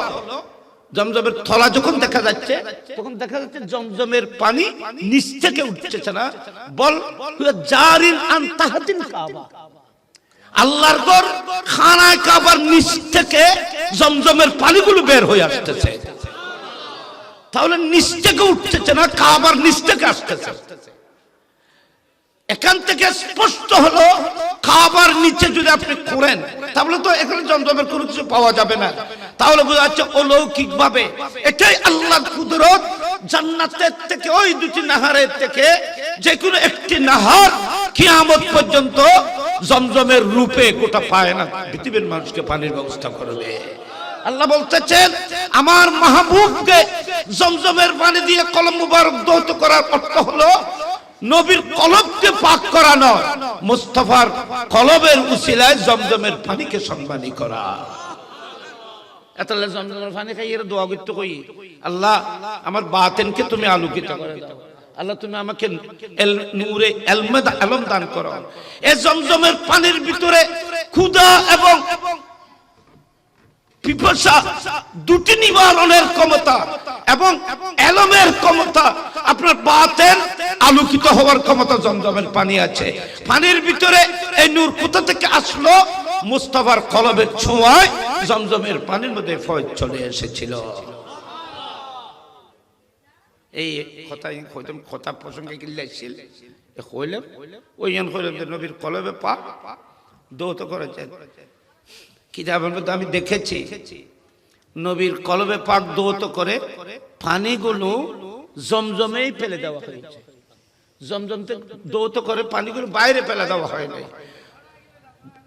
জমজমের তলা যখন দেখা যাচ্ছে, তখন দেখা যাচ্ছে জমজমের পানি নিচ থেকে উঠছে না, বল জারিন আন তাহতিল কাবা, আল্লাহর ঘর খানায় কাবার নিচ থেকে জমজমের পানিগুলো বের হয়ে আসতেছে। তাহলে নিচ থেকে উঠতেছে না, কাবার নিচ থেকে আসতেছে। এখান থেকে স্পষ্ট হলো, কাবার নিচে যদি আপনি করেন তাহলে তো এখানে জমজমের কোনো কিছু পাওয়া যাবে না। তাহলে বোঝা যাচ্ছে অলৌকিক ভাবে এটাই আল্লাহর কুদরত। জান্নাতের থেকে ওই 2টি নাহারের থেকে যে কোনো একটি নাহার কিয়ামত পর্যন্ত জমজমের রূপে গোটা পায় না পৃথিবীর মানুষকে পানির ব্যবস্থা করবে। আল্লাহ বলতেছেন আমার মাহবুবকে জমজমের পানি দিয়ে কলম মুবারক দৌত করার অর্থ হলো নবীর কলবকে পাক করা নয়, মুস্তাফার কলবের উসিলায় জমজমের পানিকে সম্মানী করা। এতলে জমজমের পানি খাই এর দোয়া করতে কই, আল্লাহ আমার বাতিনকে তুমি আলোকিত করে দাও, আল্লাহ তুমি আমাকে নূরে ইলম দান করো। এই জমজমের পানির ভিতরে ক্ষুধা এবং পিপাসা দুটি নিবারণের ক্ষমতা এবং ইলমের ক্ষমতা, আপনার বাতেন আলোকিত হওয়ার ক্ষমতা জমজমের পানি আছে। পানির ভিতরে এই নূর কোথা থেকে আসলো? মুস্তাফার কলবের ছোঁয়ায় জমজমের পানির মধ্যে ফয়েজ চলে এসেছিল। এই কথা প্রসঙ্গে গিয়েছিল হইলাম ওই হইলাম যে নবীর কলবে পাক দৌত করেছেন। কিতাবের মধ্যে আমি দেখেছি নবীর কলবে পাক দৌত করে পানিগুলো জমজমেই ফেলে দেওয়া হয়েছে। জমজম থেকে দৌত করে পানিগুলো বাইরে ফেলে দেওয়া হয় নাই।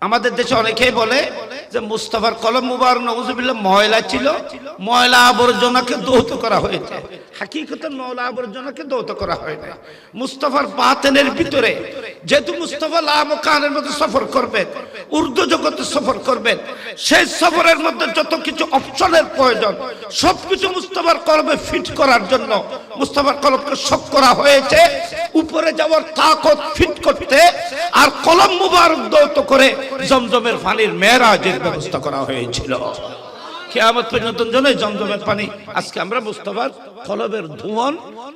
আমাদের দেশে অনেকেই বলে যে মুস্তাফার কলম মুবারক নাউজুবিল্লাহ ময়লা ছিল, ময়লা আবর্জনাকে দৌত করা হয়েছে। হাকিকতে ময়লা আবর্জনাকে দৌত করা হয় না। মুস্তাফার বাতেনের ভিতরে যেহেতু মুস্তাফা লামকানের মধ্যে সফর করবেন, উর্দু জগতে সফর করবেন, সেই সফরের মধ্যে যত কিছু অপশনের প্রয়োজন সবকিছু মুস্তাফার কলবে ফিট করার জন্য মুস্তাফার কলবকে শক করা হয়েছে উপরে যাওয়ার তাকত ফিট করতে। আর কলম মুবারক দৌত করে জমজমের পানির মেরাজের ব্যবস্থা করা হয়েছিল। কিয়ামত পর্যন্ত জন্য জমজমের পানি আজকে আমরা মুস্তাফার কলবের ধুয়ন,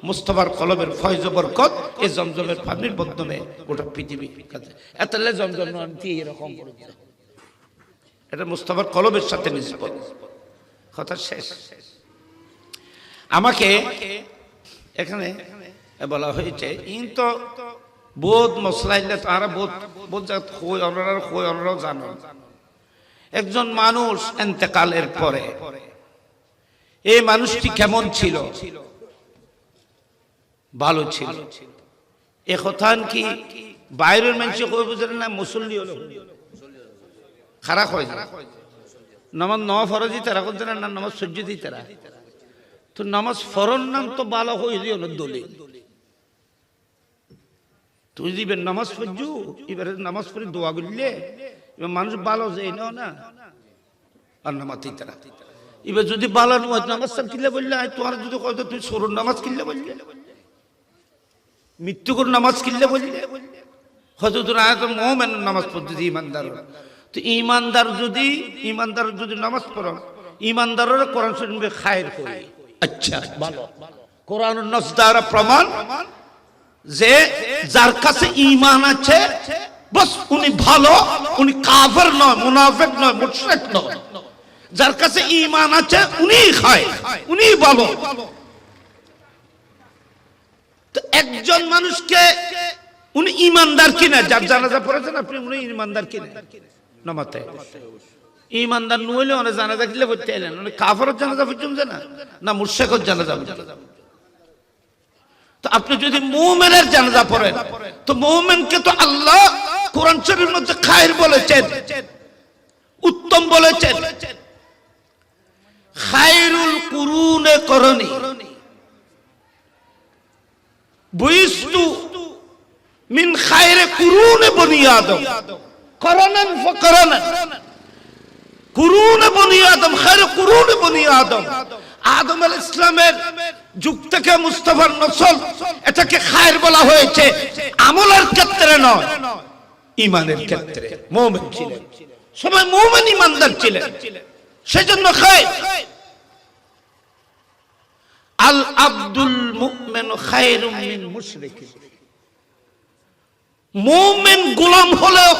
মুস্তাফার কলবের ফয়জ বরকত এই জমজমের পানির মাধ্যমে গোটা পৃথিবী কাছে এতলে জমজম নদী এরকম পড়ছে। এটা মুস্তাফার কলবের সাথে নিসবত। কথা শেষ। আমাকে এখানে বলা হয়েছে ইন তো বোধ মশলাইলে তারা বোধ বোধ ওনারাও জানো একজন মানুষ ইন্তেকালের পরে এই মানুষটি কেমন ছিল? ভালো ছিল। এ কথা কি বাইরের মানুষ কই বুঝেন না? মুসল্লি হলো খারাপ হয় না। নামাজ ন ফরজি তারা করছে না, নামাজ সহ্য দিই তারা তো নামাজ ফরন নাম তো ভালো হয়ে দিও না দলে তুই দিবেন নামাজ পড়ছু এবারে নামাজ পড়ে দোয়া করলে এবার মানুষ ভালো যায় না আর নামাজ তারা এবার যদি ভালো নামাজ কিনলে বললে তোমার যদি কত তুই সরুর নামাজ কিনলে বললে মৃত্যু করে নামাজ কিনলে বললে হয়তো তোর আয় তো মোমেন নামাজ পড়তে ইমানদার তো ইমানদার যদি নামাজ পড়ো ইমানদারের কোরআন শুনবে খায়ের করে। আচ্ছা ভালো কোরআন নস দ্বারা প্রমাণ যে যার কাছে ঈমান আছে বস উনি ভালো, উনি কাফের নয়, মুনাফিক নয়, মুশরিক নয়। যার কাছে ঈমান আছে উনিই খায়, উনিই ভালো। তো একজন মানুষকে উনি ঈমানদার কিনা, যার জানাজা পড়েছেন আপনি উনি ঈমানদার কিনা নামাতে ঈমানদার নইলে অনেক জানাজা কিনলে পড়তে এলেন উনি কাফেরের জানাজা পড়ছেন না মুশরিকের জানাজা পড়ছেন। তো আপনি যদি মুমিনের জানাজা পড়েন তো মুমিনকে তো আল্লাহ কোরআন শরীফের মধ্যে খায়র বলেছেন, উত্তম বলেছেন। খায়রুল কুরুনে করনি বুইস্তু মিন খায়রে কুরুনে বনি আদম করনান ফকরানান কুরুনে বনি আদম খায়রে কুরুনে বনি আদম। আদম আলাইহিস সালামের যুগ থেকে মুস্তাফার নসল এটাকে খায়ের বলা হয়েছে, আমলের ক্ষেত্রে নয়, ঈমানের ক্ষেত্রে। মুমিন ছিলেন, সবাই মুমিন ঈমানদার ছিলেন, সেজন্য খায়ের। আল আব্দুল মুমিন খায়রুম মিন মুশরিক। মুমিন গোলাম হলেও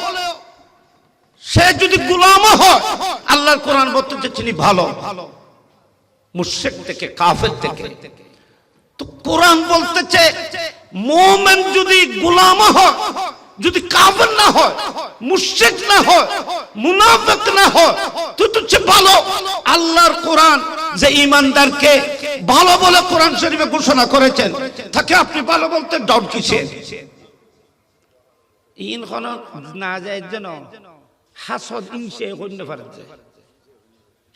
সে যদি গোলাম হয় আল্লাহর কোরআন বলতেছে তিনি ভালো মুশরিক থেকে, কাফের থেকে। তো কোরআন বলতেছে মুমিন যদি গোলাম হয়, যদি কাফের না হয়, মুশরিক না হয়, মুনাফিক না হয় তো সে ভালো। আল্লাহর কোরআন যে ইমানদারকে ভালো বলে কোরআন শরীফে ঘোষণা করেছেন, তাকে আপনি ভালো বলতে ডাউট কিসের? ইন কোন না যায় যেন হাসদ ইনসে কইতে পারে যে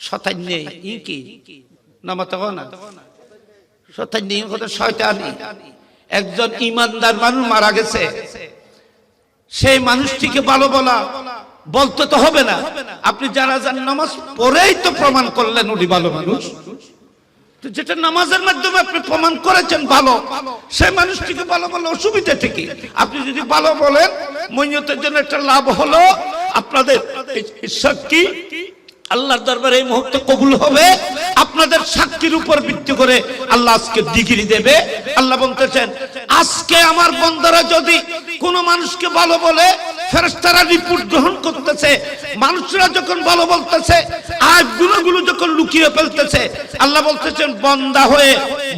শয়তান নেই ই কি নামাতে না শয়তান নেই কথা শয়তানি। একজন ইমানদার মানুষ মারা গেছে, সেই মানুষটিকে ভালো বলা বলতে তো হবে না, আপনি জানাজার নামাজ পড়েই তো প্রমাণ করলেন উনি ভালো মানুষ। তো যেটা নামাজের মাধ্যমে আপনি প্রমাণ করেছেন ভালো, সেই মানুষটিকে ভালো বলে অসুবিধা ঠিকই। আপনি যদি ভালো বলেন মইয়তের জন্য একটা লাভ হলো, আপনাদের সাক্ষী আল্লাহর দরবারে এই মুহূর্তে কবুল হবে, আপনাদের সাক্ষীর উপর ভিত্তি করে আল্লাহ আজকে ডিগ্রি দেবে। আল্লাহ বলতেছেন আজকে আমার বান্দারা যদি কোনো মানুষকে ভালো বলে, ফেরেশতারা রিপোর্ট গ্রহণ করতেছে, মানুষরা যখন ভালো বলতেছে আর গুণগুলো যখন লুকিয়ে ফেলতেছে, আল্লাহ বলতেছেন বান্দা হয়ে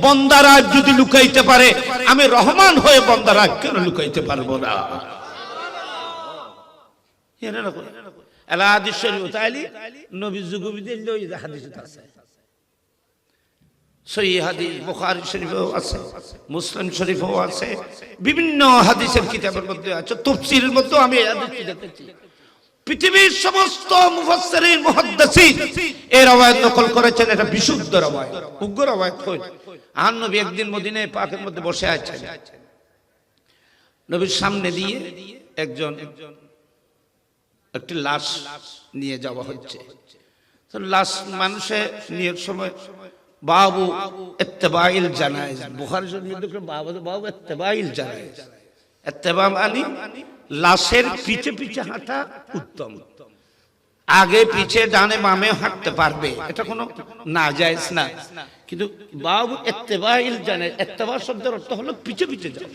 বান্দারা যদি লুকাইতে পারে, আমি রহমান হয়ে বান্দারা কেন লুকাইতে পারবো না? আলা হাদিস শরীফ তাইলি নবী যুগবিদের লই হাদিস আছে, সহিহ হাদিস বুখারী শরীফেও আছে, মুসলিম শরীফেও আছে, বিভিন্ন হাদিসের কিতাবের মধ্যে আছে, তাফসীরের মধ্যে আমি এই হাদিসটি দেখেছি। পৃথিবীর সমস্ত মুফাসসিরিন মুহাদ্দিসিন এই রওয়ায়াত নকল করেছেন, এটা বিশুদ্ধ রওয়ায়াত, উগ্র রওয়ায়াত। আর নবী একদিন মদিনায় পাকের মধ্যে বসে আছেন, নবীর সামনে দিয়ে একটি লাশ নিয়ে যাওয়া হচ্ছে। তো লাশ মানুষে নিয়ে সময় বাবু ইত্তেবাইল জানায়েজ, বুখারী শরীফে বাবু ইত্তেবাইল জানায়েজ। ইত্তেবা মানে লাশের পিছে পিছে হাঁটা উত্তম, আগে পিছে ডানে বামে হাঁটতে পারবে, এটা কোনো নাজায়েজ না। কিন্তু বাবু ইত্তেবাইল জানায়েজ, ইত্তেবা শব্দের অর্থ হলো পিছে পিছে যাওয়া।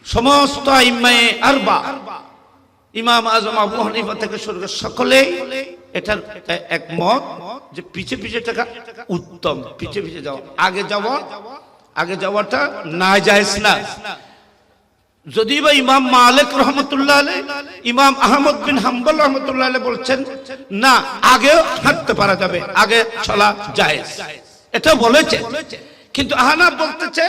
সমস্ত আইম্মায়ে আরবা, ইমাম আজম আবু হানিফা থেকে শুরু করে সকলেই এটার একমত যে পিছে পিছে থাকা উত্তম, পিছে পিছে যাওয়া, আগে যাওয়াটা নাজায়েজ না। যদি বা ইমাম মালিক রহমতুল্লাহ আলাইহি, ইমাম আহমদ বিন হাম্বল রহমতুল্লাহ আলাইহি বলছেন না, আগে হাঁটতে পারা যাবে, আগে চলা জায়েজ, এটা বলেছে। কিন্তু আহনাফ বলতেছে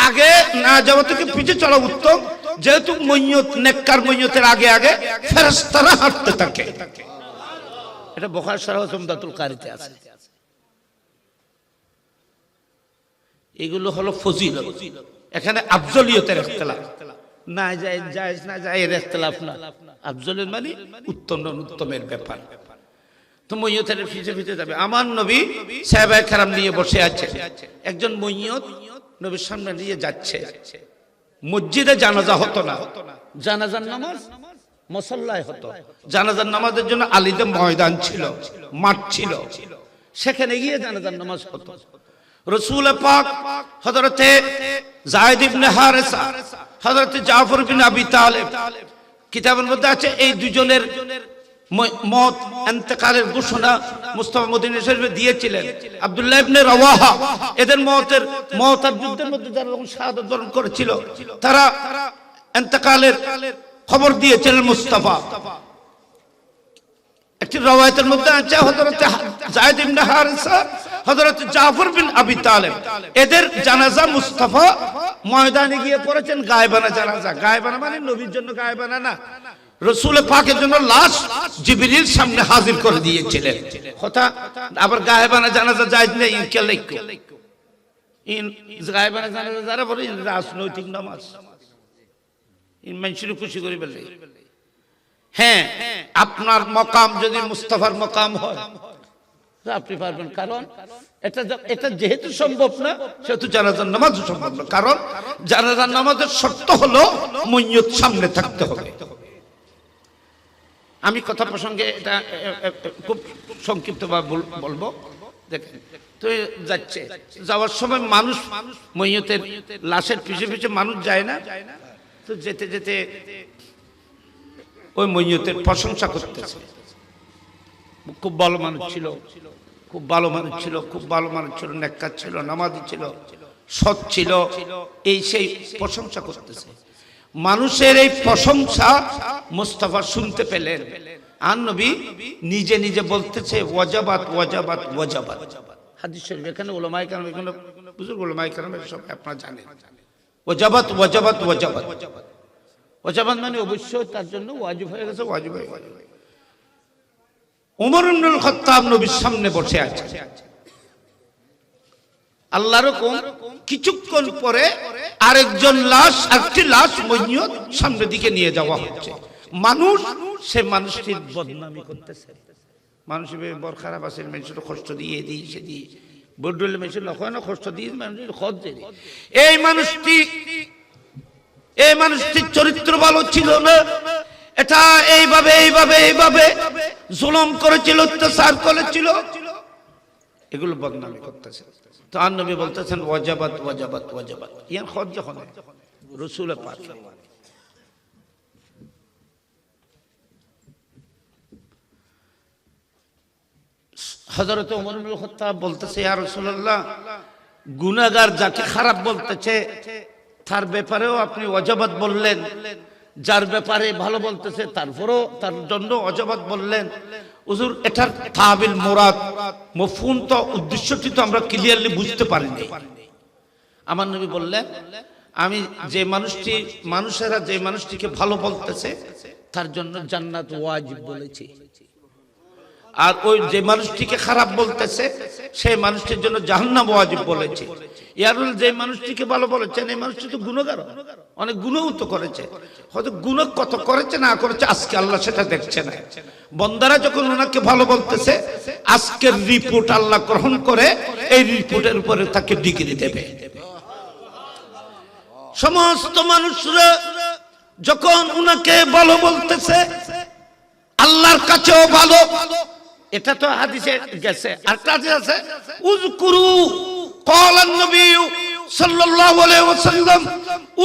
আগে না যাওয়া থেকে পিছে চলা উত্তম, যেহেতু মইয়ত নেককার মইয়তের আগে আগে ফেরেশতারা হাঁটতে থাকে। এটা বুখারী শরীহ উমদাতুল কারীতে আছে। এগুলো হলো ফজিলত, এখানে আফজলিয়তের ইখতিলাফ, না জায়েজ না জায়েজ ইখতিলাফ না, আফজলিয়ত মানে উত্তম উত্তমের ব্যাপার। তো মইয়তের পিছে পিছে যাবে। আমার নবী সাহাবায়ে কেরাম নিয়ে বসে আছে, একজন মইয়ত নবীর সামনে নিয়ে যাচ্ছে। মসজিদে জানাজা হতো না, জানাজার নামাজ মুসল্লায় হতো। জানাজার নামাজের জন্য আলীতে ময়দান ছিল, মাঠ ছিল, সেখানে গিয়ে জানাজার নামাজ হতো। রাসূল পাক হযরতে যায়েদ ইবনে হারেসা, হযরতে জাফর বিন আবি তালেব, কিতাবের মধ্যে আছে এই দুজনের মত ইন্তেকালের ঘোষণা মুস্তাফা মদিনা শরীফে দিয়েছিলেন। আব্দুল্লাহ ইবনে রাওয়াহা এদের মওতার যুদ্ধের মধ্যে যারা যখন শাহাদাত বরণ করেছিল, তারা ইন্তেকালের খবর দিয়েছিলেন মুস্তাফা। একটি রওয়ায়াতের মধ্যে আছে হযরত যায়েদ ইবনে হারেসা, হযরত জাফর বিন আবি তালেব, এদের জানাজা মুস্তাফা ময়দানে গিয়ে পড়েছেন। গায়বানা জানাজা, গায়বানা মানে নবীর জন্য গায়বানা না, রাসূল পাকের জন্য লাশ জিবরিল সামনে হাজির করে দিয়েছিলেন। কথা আবার গায়বানা জানাজা জায়েজ নেই, কে লিখো ইন গায়বানা জানাজা যারা বলে রাজনৈতিক নামাজ, ইন মানুষের খুশি করে বলে। হ্যাঁ, আপনার মকাম যদি মুস্তাফার মকাম হয় আপনি পারবেন, কারণ এটা যেহেতু সম্ভব না সেহেতু জানাজার নামাজও সম্ভব না, কারণ জানাজার নামাজের শর্ত হলো মইয়ত সামনে থাকতে হবে। আমি কথা প্রসঙ্গে এটা খুব সংক্ষিপ্তভাবে বলবো। দেখেন তো যাচ্ছে, যাওয়ার সময় মানুষ মইয়তের লাশের পিছে পিছে মানুষ যায় না, তো যেতে যেতে ওই মইয়তের প্রশংসা করতেছে। খুব ভালো মানুষ ছিল, খুব ভালো মানুষ ছিল, খুব ভালো মানুষ ছিল, নেককার ছিল, নামাজি ছিল, সৎ ছিল, এই সেই প্রশংসা করতেছে। মানুষের এই প্রশংসা মুস্তাফা শুনতে পেলেন, আর নবী নিজে নিজে বলতেছে ওয়াজাবাত ওয়াজাবাত ওয়াজাবাত। হাদিস শরীফ, এখানে উলামায়ে কেরাম, এখানে বুজুর্গ উলামায়ে কেরাম সব আপনারা জানেন, ওয়াজাবাত ওয়াজাবাত ওয়াজাবাত। ওয়াজাবাত মানে অবশ্যই তার জন্য ওয়াজিব হয়ে গেছে, ওয়াজিব হয়ে গেছে। ওমর ইবনুল খাত্তাব নবীর সামনে বসে আছে, আল্লাহর হুকুম, কিছুক্ষণ পরে আরেকজন লাশ, একটি লাশ মইয়ত সামনের দিকে নিয়ে যাওয়া হচ্ছে। মানুষ সে মানুষটির বদনামি করতেছে, মানুষ বড় খারাপ আছে, মানুষের কষ্ট দিয়ে দিই সে দিয়ে বডলে মানুষের লক্ষ্য না কষ্ট দিয়ে মানুষের খত দিয়ে। এই মানুষটির চরিত্র ভালো ছিল না, এটা এইভাবে এইভাবে এইভাবে জুলুম করেছিল, অত্যাচার করেছিল, এগুলো বদনামি করতেছে। তো আর নবী বলতেছেন ওয়াজাবাত ওয়াজাবাত ওয়াজাবাত। ইয়ার খত যখন রাসূল পাক হযরত ওমর ইবনুল খাত্তাব বলতেছে, ইয়া রাসূলুল্লাহ, গুনাহগার যাকে খারাপ বলতেছে তার ব্যাপারেও আপনি ওয়াজাবাত বললেন, যার ব্যাপারে ভালো বলতেছে তারপরও তার জন্য ওয়াজাবাত বললেন। হুজুর, এটার তাবিল, মুরাদ, মফহুম তো, উদ্দেশ্যটি তো আমরা ক্লিয়ারলি বুঝতে পারিনি। আমার নবী বললেন, আমি যে মানুষটি, মানুষেরা যে মানুষটিকে ভালো বলতেছে তার জন্য জান্নাত ওয়াজিব বলেছি, আর ওই যে মানুষটিকে খারাপ বলতেছে সেই মানুষটির জন্য জাহান্নাম ওয়াজিব বলেছে। ইয়ারুল, যে মানুষটিকে ভালো বলেছেন এই মানুষটি তো গুনাহগার, অনেক গুনাহ তো করেছে, হয়তো গুনাহ কত করেছে না করেছে আজকে আল্লাহ সেটা দেখছে না। বান্দারা যখন ওনাকে ভালো বলতেছে, আজকের রিপোর্ট আল্লাহ গ্রহণ করে এই রিপোর্টের উপরে তাকে ডিগ্রি দেবে। সমস্ত মানুষরা যখন ওনাকে ভালো বলতেছে আল্লাহর কাছেও ভালো, এটা তো হাদিসে গেছে। আর হাদিস আছে, উযকুরু ক্বালান নবী সাল্লাল্লাহু আলাইহি ওয়াসাল্লাম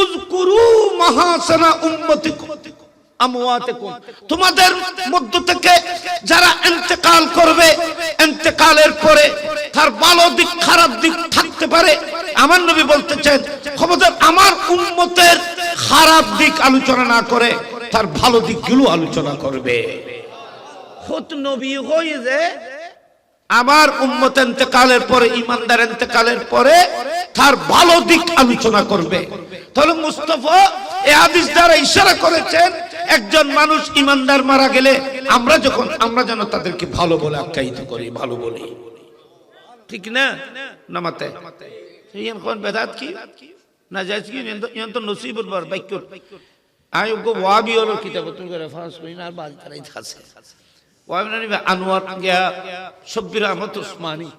উযকুরু মাহাসানা উম্মতিকুম আমওয়াতিকুম, তোমাদের মধ্য থেকে যারা ইন্তেকাল করবে, ইন্তেকালের পরে তার ভালো দিক খারাপ দিক থাকতে পারে, আমার নবী বলতেছেন খবরদার আমার উম্মতের খারাপ দিক আলোচনা না করে তার ভালো দিকগুলো আলোচনা করবে। খুদ নবী হয়ে যে আমার উম্মত ইন্তেকালের পরে, ইমানদার ইন্তেকালের পরে তার ভালো দিক আলোচনা করবে। তাহলে মুস্তাফা এই হাদিস দ্বারা ইশারা করেছেন একজন মানুষ ইমানদার মারা গেলে আমরা যেন তাদেরকে ভালো বলে আখ্যায়িত করি, ভালো বলি, ঠিক না? নামাতে ইয়ান কোন বেদাত কি না জায়েজ কি? ইয়ান তো নসিবুর বার বাক্য আয়োগ্য ওয়াবি হলো কিতাব তুমি রেফারেন্স করি না, আর বাদ তারাই আছে। ওয়াবনানি আনোয়ার গিয়া শব্বির আহমদ উসমানী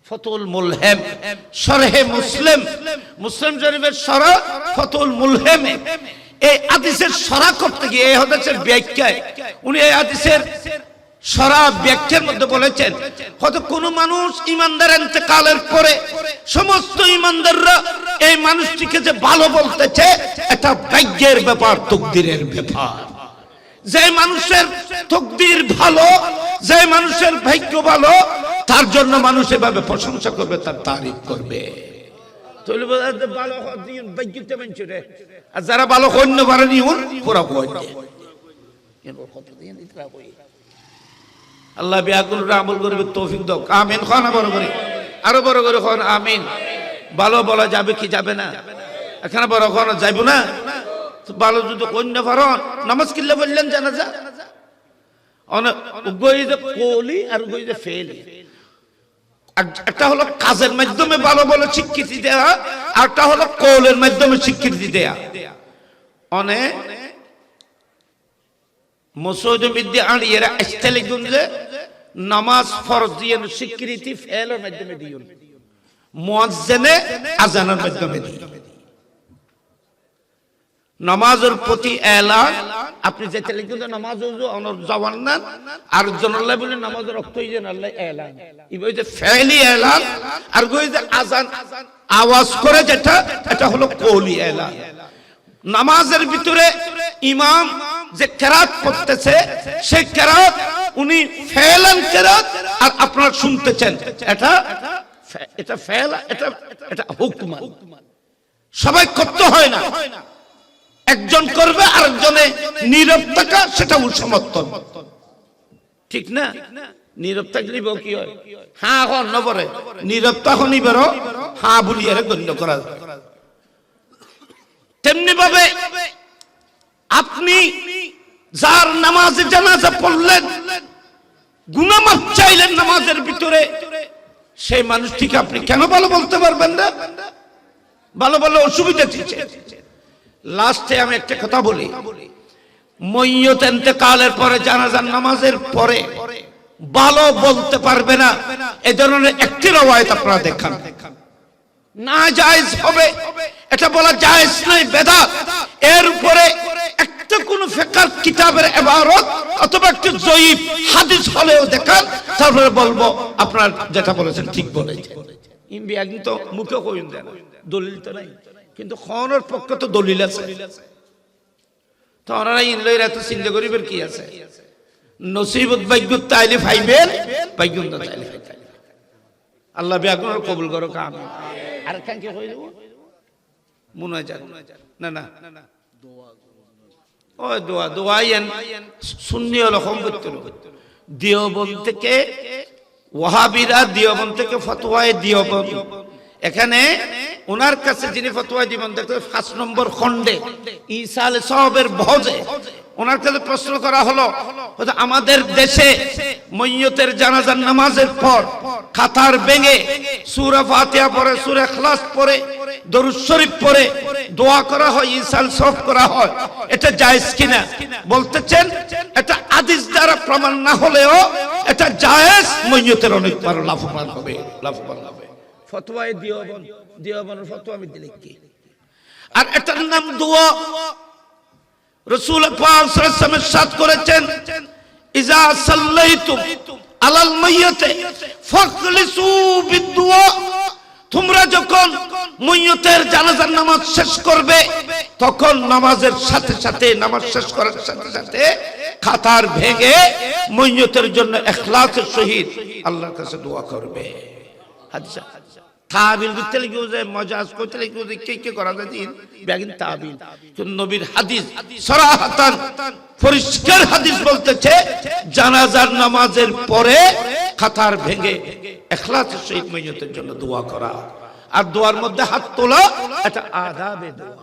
ফতুল মুলহিম শরহে মুসলিম, মুসলিম শরীফের শরহ ফতুল মুলহিম, এই হাদিসের শরহ করতে গিয়ে এই হাদিসের ব্যাখ্যায় উনি এই হাদিসের শরহ ব্যাখ্যার মধ্যে বলেছেন, হয়তো কোন মানুষ ইমানদার ইন্তেকালের পরে সমস্ত ইমানদাররা এই মানুষটিকে যে ভালো বলতেছে এটা ভাগ্যের ব্যাপার, তকদিরের ব্যাপার। যে মানুষের তকদির ভালো, যে মানুষের ভাগ্য ভালো, তার জন্য মানুষ এভাবে প্রশংসা করবে, তার তারিফ করবে। আর যারা ভালো কন্য পারেনি পুরা আল্লাহ বিয়াকুল আমল করবে তৌফিক দাও, আমিন। খান বড় করে, আরো বড় করে খান আমিন। ভালো বলা যাবে কি যাবে না? এখানে বড় খান যাইব না? ভালো যদি কন্য পারন নামাজ কিল্লা বললেন জানাজা কলি আর ফেলি। একটা হলো কাজের মাধ্যমে ভালো বলে স্বীকৃতি দেওয়া, আর একটা হলো কৌলের মাধ্যমে স্বীকৃতি দেয়া। অনেক মসজিদের মধ্যে আড়িয়েরা আসতে লিখুন যে নামাজ ফরজ দিয়ে স্বীকৃতি ফেলের মাধ্যমে দিও, মুয়াজ্জিনে আযানের মাধ্যমে দিও। নামাজের প্রতি এলান আপনি যেতে লিখুন নামাজ জবান নেন, আর জনাল্লাহ বলে নামাজের রক্ত হয়ে আল্লাহ এলান, এই যে ফেলি এলান, আর ওই যে আযান আওয়াজ করে যেটা, এটা হলো কওলি এলান। নামাজের ভিতরে ইমাম যে কেরাত পড়তেছে সেই কেরাত উনি ফেলান কেরাত, আর আপনারা শুনতেছেন, এটা ফেল, এটা হুকম, সবাই করতে হয় না, একজন করবে আরেকজনে নীরব থাকা সেটা সমর্থন। ঠিক না? নীরব থাকলে কি হয়? হ্যাঁ এখন নবরে নীরব তখনই বেরো হ্যাঁ বলিয়ে গণ্য করা যায়। তেমনি ভাবে আপনি যার নামাজে জানাজা পড়লেন, গুনাহ মাফ চাইলেন নামাজের ভিতরে, সেই মানুষটিকে আপনি কেন ভালো বলতে পারবেন না? ভালো বলে অসুবিধা দিচ্ছে। লাস্টে আমি একটা কথা বলি, মইয়ত ইন্তেকালের পরে জানাজার নামাজের পরে ভালো বলতে পারবে না, এই ধরনের একটি রওয়ায়াত আপনারা দেখান। না জায়েজ হবে, এটা বলা জায়েজ নাই, বেদাত। এর উপরে একটা কোন ফিকহ কিতাবের ইবারত অথবা একটা জয়ীফ হাদিস হলেও দেখান, তারপরে বলবো আপনারা যেটা বলেছেন ঠিক বলেছেন। ইমবি একদিন তো মুখে কইন দেন, দলিল তো নাই, কিন্তু খনের পক্ষে তো দলিল আছে। তো ওনারা ইনলইর এত চিন্তা করিবেন কি আছে? নসিবত ভাগ্যত তাইলে ফাইবেন, ভাগ্য না তাইলে ফাইবেন। আল্লাহ বিয়াগুন কবুল করো কাম। আর কান কি কই দেব? মুনাজাত না না ও দোয়া দোয়াইন সুন্নি হলো সম্পত্ত দিওবন থেকে ওয়াহাবিরা, দিওবন থেকে ফতোয়ায়ে দিওবন। এখানে ওনার কাছে যিনি ফতোয়া দিবেন দেখতে 5 নম্বর খণ্ডে ঈসাল সাহাবের ভোজে ওনার কাছে প্রশ্ন করা হলো, আমাদের দেশে মইয়তের জানাজার নামাজের পর কাতার ভেঙে সূরা ফাতিহা পড়ে, সূরা ইখলাস পড়ে, দরুদ শরীফ পড়ে দোয়া করা হয়, ঈসাল সাহাব করা হয়, এটা জায়েজ কিনা? বলতেছেন এটা হাদিস দ্বারা প্রমাণ না হলেও এটা জায়েজ, মইয়তের অনেক বড় লাভবান হবে, লাভবান হবে। ফতোয়ায়ে দিওবন, দিওবনের ফতোয়া আমি দিলে কি? আর এটার নাম দোয়া। রাসূল পাক সাল্লাল্লাহু আলাইহি ওয়াসাল্লাম ইরশাদ করেছেন, ইজা সাল্লাইতুম আলাল মাইয়্যিতি ফাখলিসু বিদুয়া। তোমরা যখন মাইয়্যতের জানাজার নামাজ শেষ করবে, তখন নামাজের সাথে সাথে, নামাজ শেষ করার সাথে সাথে কাতার ভেঙে মাইয়্যতের জন্য ইখলাসের সহিত আল্লাহর কাছে দোয়া করবে। হাদিস তাবিল করতে লিখে যে মজাজ করতে লিখে যে কে করা যায় দিন বেগিন তাবিল। কিন্তু নবীর হাদিস সরাহাতান পরিষ্কার হাদিস বলতেছে, জানাজার নামাজের পরে কাতার ভেঙে ইখলাসের সহিত মাইয়তের জন্য দোয়া করা, আর দোয়ার মধ্যে হাত তোলা, এটা আদাবে দোয়া।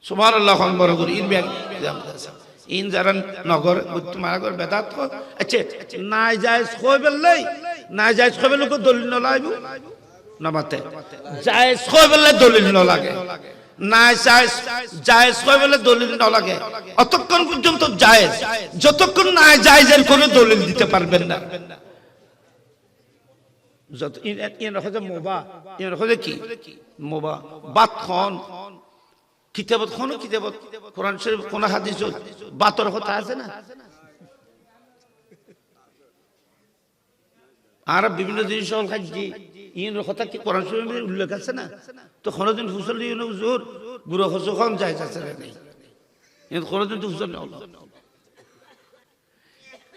সুবহানাল্লাহ আকবার করে ইন বেগ ইন যারা নগর মারাগর বেদাত। আচ্ছা না জায়েজ কই বললেই না জায়েজ কই বললে দলিল ন লাইবো নামাতে, জায়েজ কই বললে দলিল ন লাগে, না জায়েজ জায়েজ কই বললে দলিল ন লাগে, অতক্ষণ পর্যন্ত জায়েজ, যতক্ষণ না জায়েজের কোনো দলিল দিতে পারবেন না। যত ইন রাখে মোবা, ইন রাখে কি মোবা বাত খন কিতাবত খন, কিতাবত কোরআন শরীফ কোন হাদিস বাতর কথা আছে না? আর বিভিন্ন জিনিস খাচ্ছি, ইন কথা কি কোরআন শরীফের উল্লেখ আছে না? তো কোনদিন হুসল ইন হুজুর গুরু হসখন যায় আছে নাই, ইন কোনদিন তো হুসল না আল্লাহ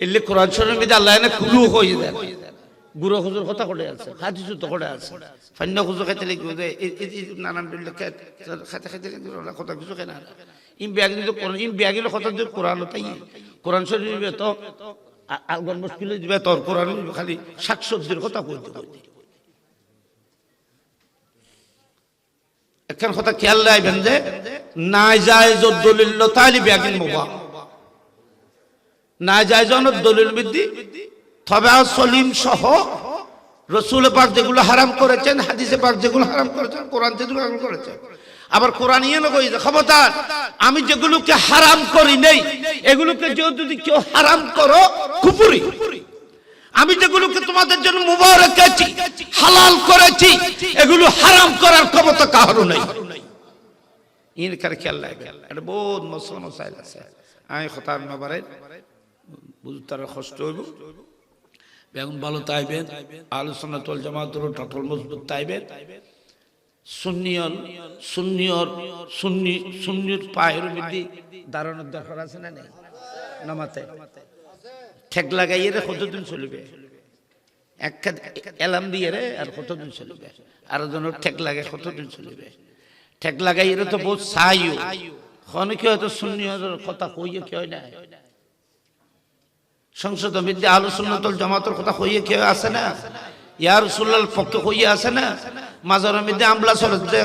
এলে কোরআন শরীফে আল্লাহ না কুলু হয়ে যায়। গুরু হুজুর কথা করে আছে, হাদিস তো করে আছে, ফান্না হুজুর খাইতে লিখবে যে নানান বিল্লাহ খাইতে খাইতে কথা কিছু কেনা ইন ব্যাগ দিতে কোরআন, ইন ব্যাগের কথা যে কোরআন তাই কোরআন শরীফে তো আলগন মুশকিলে দিবে, তোর কোরআন খালি শাকসবজির কথা কইতে কইতে। এখন কথা খেয়াল রাখবেন যে না জায়েজ দলিল তাইলে ব্যাগিন মুবাহ, না জায়েজ দলিল বিদ্যি। তবে সলিম সহ রাসূল পাক যেগুলো হারাম করেছেন, হাদিসে পাক যেগুলো হারাম করেছেন, কোরআন যেগুলো হারাম করেছেন, আবার কোরআন ইয়ে কই যে খবরদার আমি যেগুলোকে হারাম করি নাই এগুলোকে যদি কেউ হারাম করো কুফরি, আমি যেগুলোকে তোমাদের জন্য মুবারক করেছি, হালাল করেছি, এগুলো হারাম করার ক্ষমতা কারো নাই। ইন কার খেয়াল লাগবে, এটা বহুত মশাইল আছে। আমি খতার নবারে বুঝতার কষ্ট হইব, বেগুন ভালো তাইবেন, আহলে সুন্নাত ওয়াল জামাতের টোটাল মজবুত তাইবেন, সুন্নিয়ন সুন্নিয়র সুন্নি সুন্নির পায়ের মধ্যে দাঁড়ানোর দরকার আছে না নেই? নামাতে ঠেক লাগাইয়ে রে কতদিন চলবে, এক এলাম দিয়ে রে আর কতদিন চলবে, আর জন ঠেক লাগে কতদিন চলবে, ঠেক লাগাইয়ে রে তো বহুত সাইও অনেকে হয়তো সুন্নিয়র কথা কইয়ে কি হয় না, সংসদের মধ্যে আহলে সুন্নাত ওয়াল জামাতের কথা হইয়ে কেউ আসে না, ইয়া রাসূলুল্লাহর পক্ষে হইয়ে আসে না, মাজারের মধ্যে আমলা চলে যে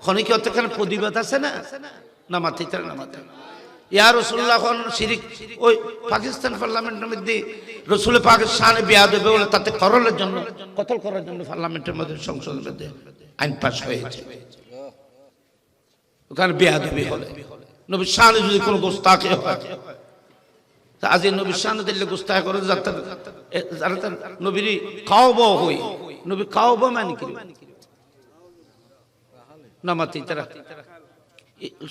খনিকে ওখানে প্রতিবাদ আছে না, না মাতিতে না মাতে ইয়া রাসূলুল্লাহ কোন শিরিক ওই পাকিস্তান পার্লামেন্টের মধ্যে রাসূল পাকের শানে বেয়াদবি বলে তাতে করলের জন্য কতল করার জন্য পার্লামেন্টের মধ্যে সংসদের মধ্যে আইন পাস হয়েছে, ওখানে বেয়াদবি হলে নবীর শানে যদি কোনো গোস্তাখি হয়, আজ এই নবীর শানে দিলে গোস্তাখি করে যাতে নবীর খাওয়াবো হই, নবী খাওয়াবো মানে কি না মাতি তারা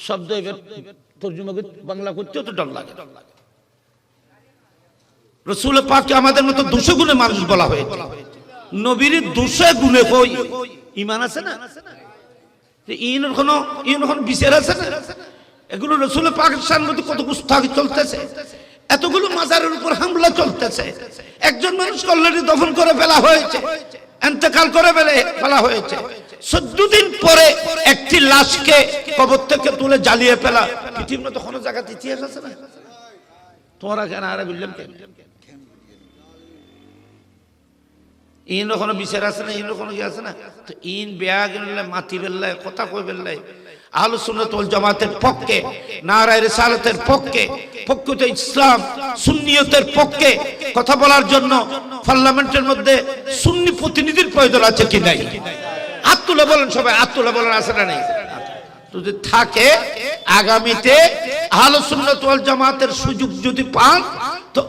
শব্দ এবার তর্জমা বাংলা করতেও তো ডর লাগে। রাসূল পাককে আমাদের মতো 200 গুণে মানুষ বলা হয়েছে, নবীর 200 গুণে কই ঈমান আছে না, ইন কোনো বিচার আছে না, এগুলো রাসূল পাকের সামনে কত গুস্তাখি চলতেছে, এতগুলো মাজারের উপর হামলা চলতেছে, একজন মানুষ অলরেডি দফন করে ফেলা হয়েছে, ইন্তেকাল করে ফেলা হয়েছে, 14 দিন পরে একটি লাশকে কবর থেকে তুলে জ্বালিয়ে ফেলা পৃথিবীর তো কোনো জায়গাতে ইতিহাস আছে না, তোমরা কেন আরে বললাম কেন ইন কোনো বিচার আছে না, ইন কোনো কি আছে না, তো ইন বেয়া গেলে মাতি বেল্লায় কথা কই বেল্লায় আহলে সুন্নাত ওয়াল জামাতের পক্ষে, নারায়ে রিসালাতের পক্ষে, প্রকৃত ইসলাম সুন্নিয়তের পক্ষে কথা বলার জন্য পার্লামেন্টের মধ্যে সুন্নি প্রতিনিধির প্রয়োজন আছে কি নাই? হাত তুলে বলেন সবাই, হাত তুলে বলেন আছে না নেই? যদি থাকে আগামীতে আহলে সুন্নাত ওয়াল জামাতের সুযোগ যদি পান তো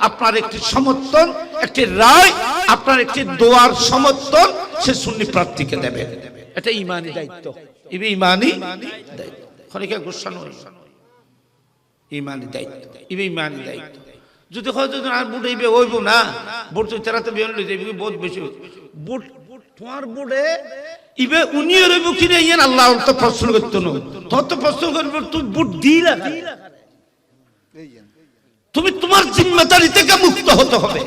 আপনার একটি সমর্থন, একটি রায়, আপনার একটি দোয়ার সমর্থন সে সুন্নি প্রার্থীকে দেবে, এটা ঈমানি দায়িত্ব, ঈমানি দায়িত্ব, খনিকা গোসানো ঈমানি দায়িত্ব, ঈমানি দায়িত্ব। যদি হয় যদি আর বুট এইবে হইব না, বুট তুই তেরাতে বিয়ন লই যাবি বহুত বেশি বুট তোমার বুটে ইবে উনি রইব কিনে ইয়ান আল্লাহ তো প্রশ্ন করতো না, তোর তো প্রশ্ন করব তুই বুট দিলা, তুমি তোমার জিম্মেদারি থেকে মুক্ত হতে হবে।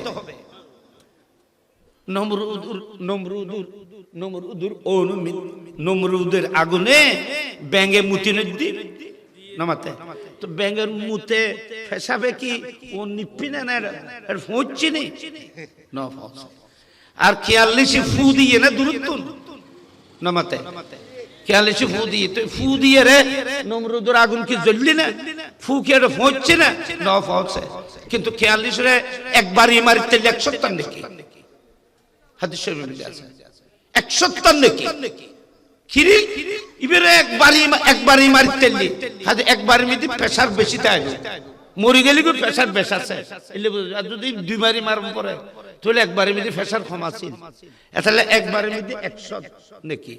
নমরুদের আগুনে ব্যাঙে মুতি নদী নামাতে, তো ব্যাঙের মুতে ফেসাবে কি ও নিপি না পৌঁছি নি আর ৪৪ ফু দিয়ে না দূরত্ব নামাতে, ৪৪ ফু দিয়ে তো ফু দিয়ে রে নমরুদের আগুন কি জ্বললি না, ফু কি আর পৌঁছছে না ন পৌঁছে, কিন্তু ৪৪ রে একবারই মারিতে ১৭০ নাকি হাদিস শরীফে আছে ১৭০ নাকি খিরি ইবেরে একবারই মারিতেলি হাতে একবারের মধ্যে প্রেসার বেশি তাই মরি গেলি কো প্রেসার বেশ আছে এলে যদি দুইবারই মারম পরে তাহলে একবারের মধ্যে প্রেসার কম আছে, তাহলে একবারের মধ্যে ১০০ নাকি,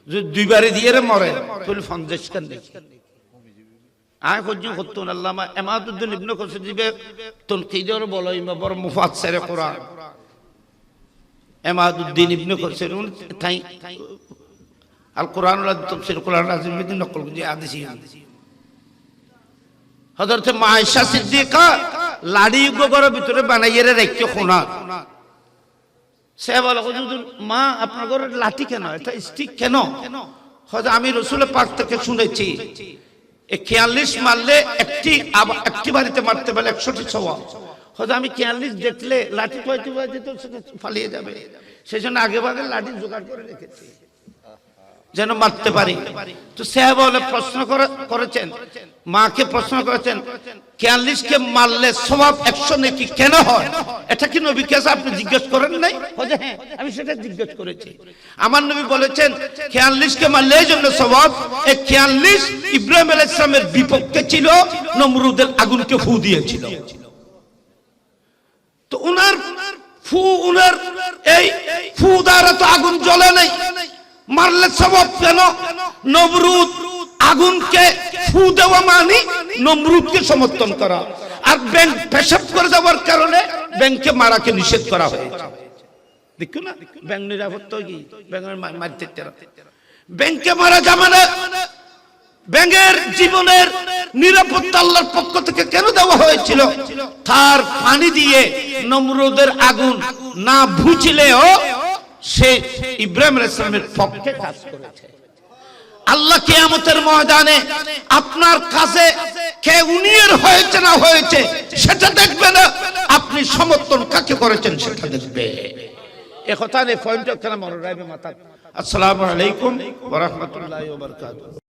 যদি দুইবারে দিয়ে মরে তাহলে ৫০ কান নাকি আয় খোঁজ করতেন আল্লামা এমাদুদ্দিন ইবনে কসির দিবে তনকিদের বলো ইমা বড় মুফাসসির কোরআন এমাদুদ্দিন ইবনে কসির তাই আল কোরআন ওয়াল তাফসীর কোরআন আযীম মধ্যে নকল করে হাদিস হযরত মা আয়েশা সিদ্দিকা লাড়ি গোবর ভিতরে বানাইয়ে রেখে খোনা সে বলে হুজুর মা আপনার ঘরে লাঠি কেন, এটা স্টিক কেন? হযরত আমি রাসূল পাক থেকে শুনেছি ৪৪ মারলে একটি বাড়িতে মারতে পারলে ১০০টি সওয়াব, হয়তো আমি ৪৪ দেখলে লাঠি পাইতে তো সেটা ফালিয়ে যাবে, সেই জন্য আগে ভাগে লাঠি জোগাড় করে রেখেছি যেন মারতে পারি। তো সে বলে প্রশ্ন করেছেন মাকে, প্রশ্ন করেছেন ৪৪ কে মারলে সওয়াব ১০০ নাকি কেন হয়, এটা কি নবী কাছে আপনি জিজ্ঞেস করেন নাই? হ্যাঁ আমি সেটা জিজ্ঞেস করেছি। আমার নবী বলেছেন ৪৪ কে মারলে এই জন্য সওয়াব, এই ৪৪ ইব্রাহিম আলাইহিস সালামের বিপক্ষে ছিল, নমরুদের আগুনকে ফু দিয়েছিল, তো উনার এই ফু দ্বারা তো আগুন জ্বলে নাই, মারলে সওয়াব কেন? নমরুদ আগুনকে ফু দেওয়া মানে নমরুদকে সমর্থন করা, আর ব্যাংক পেশাব করে দেওয়ার কারণে ব্যাংকে মারাকে নিষেধ করা হয়েছে। দেখো না ব্যাংক নিরাপত্তা কি ব্যাংকের মারতে ব্যাংকে মারা যাবে না, ব্যাংকের জীবনের নিরাপত্তা আল্লাহর পক্ষ থেকে কেন দেওয়া হয়েছিল? তার পানি দিয়ে নমরুদের আগুন না বুঝলেও সে ইব্রাহিম আলাইহিস সালামের পক্ষে কাজ করেছে। আল্লাহ কিয়ামতের ময়দানে আপনার কাছে কে উনিয়ের হয়েছে না হয়েছে সেটা দেখবে না, আপনি সমর্থন কাকে করেছেন সেটা দেখবে। এ কথা নেই পয়েন্ট মনে রাখবে মাথা। আসসালামু আলাইকুম ওয়া রাহমাতুল্লাহি ওয়া বারাকাতুহু।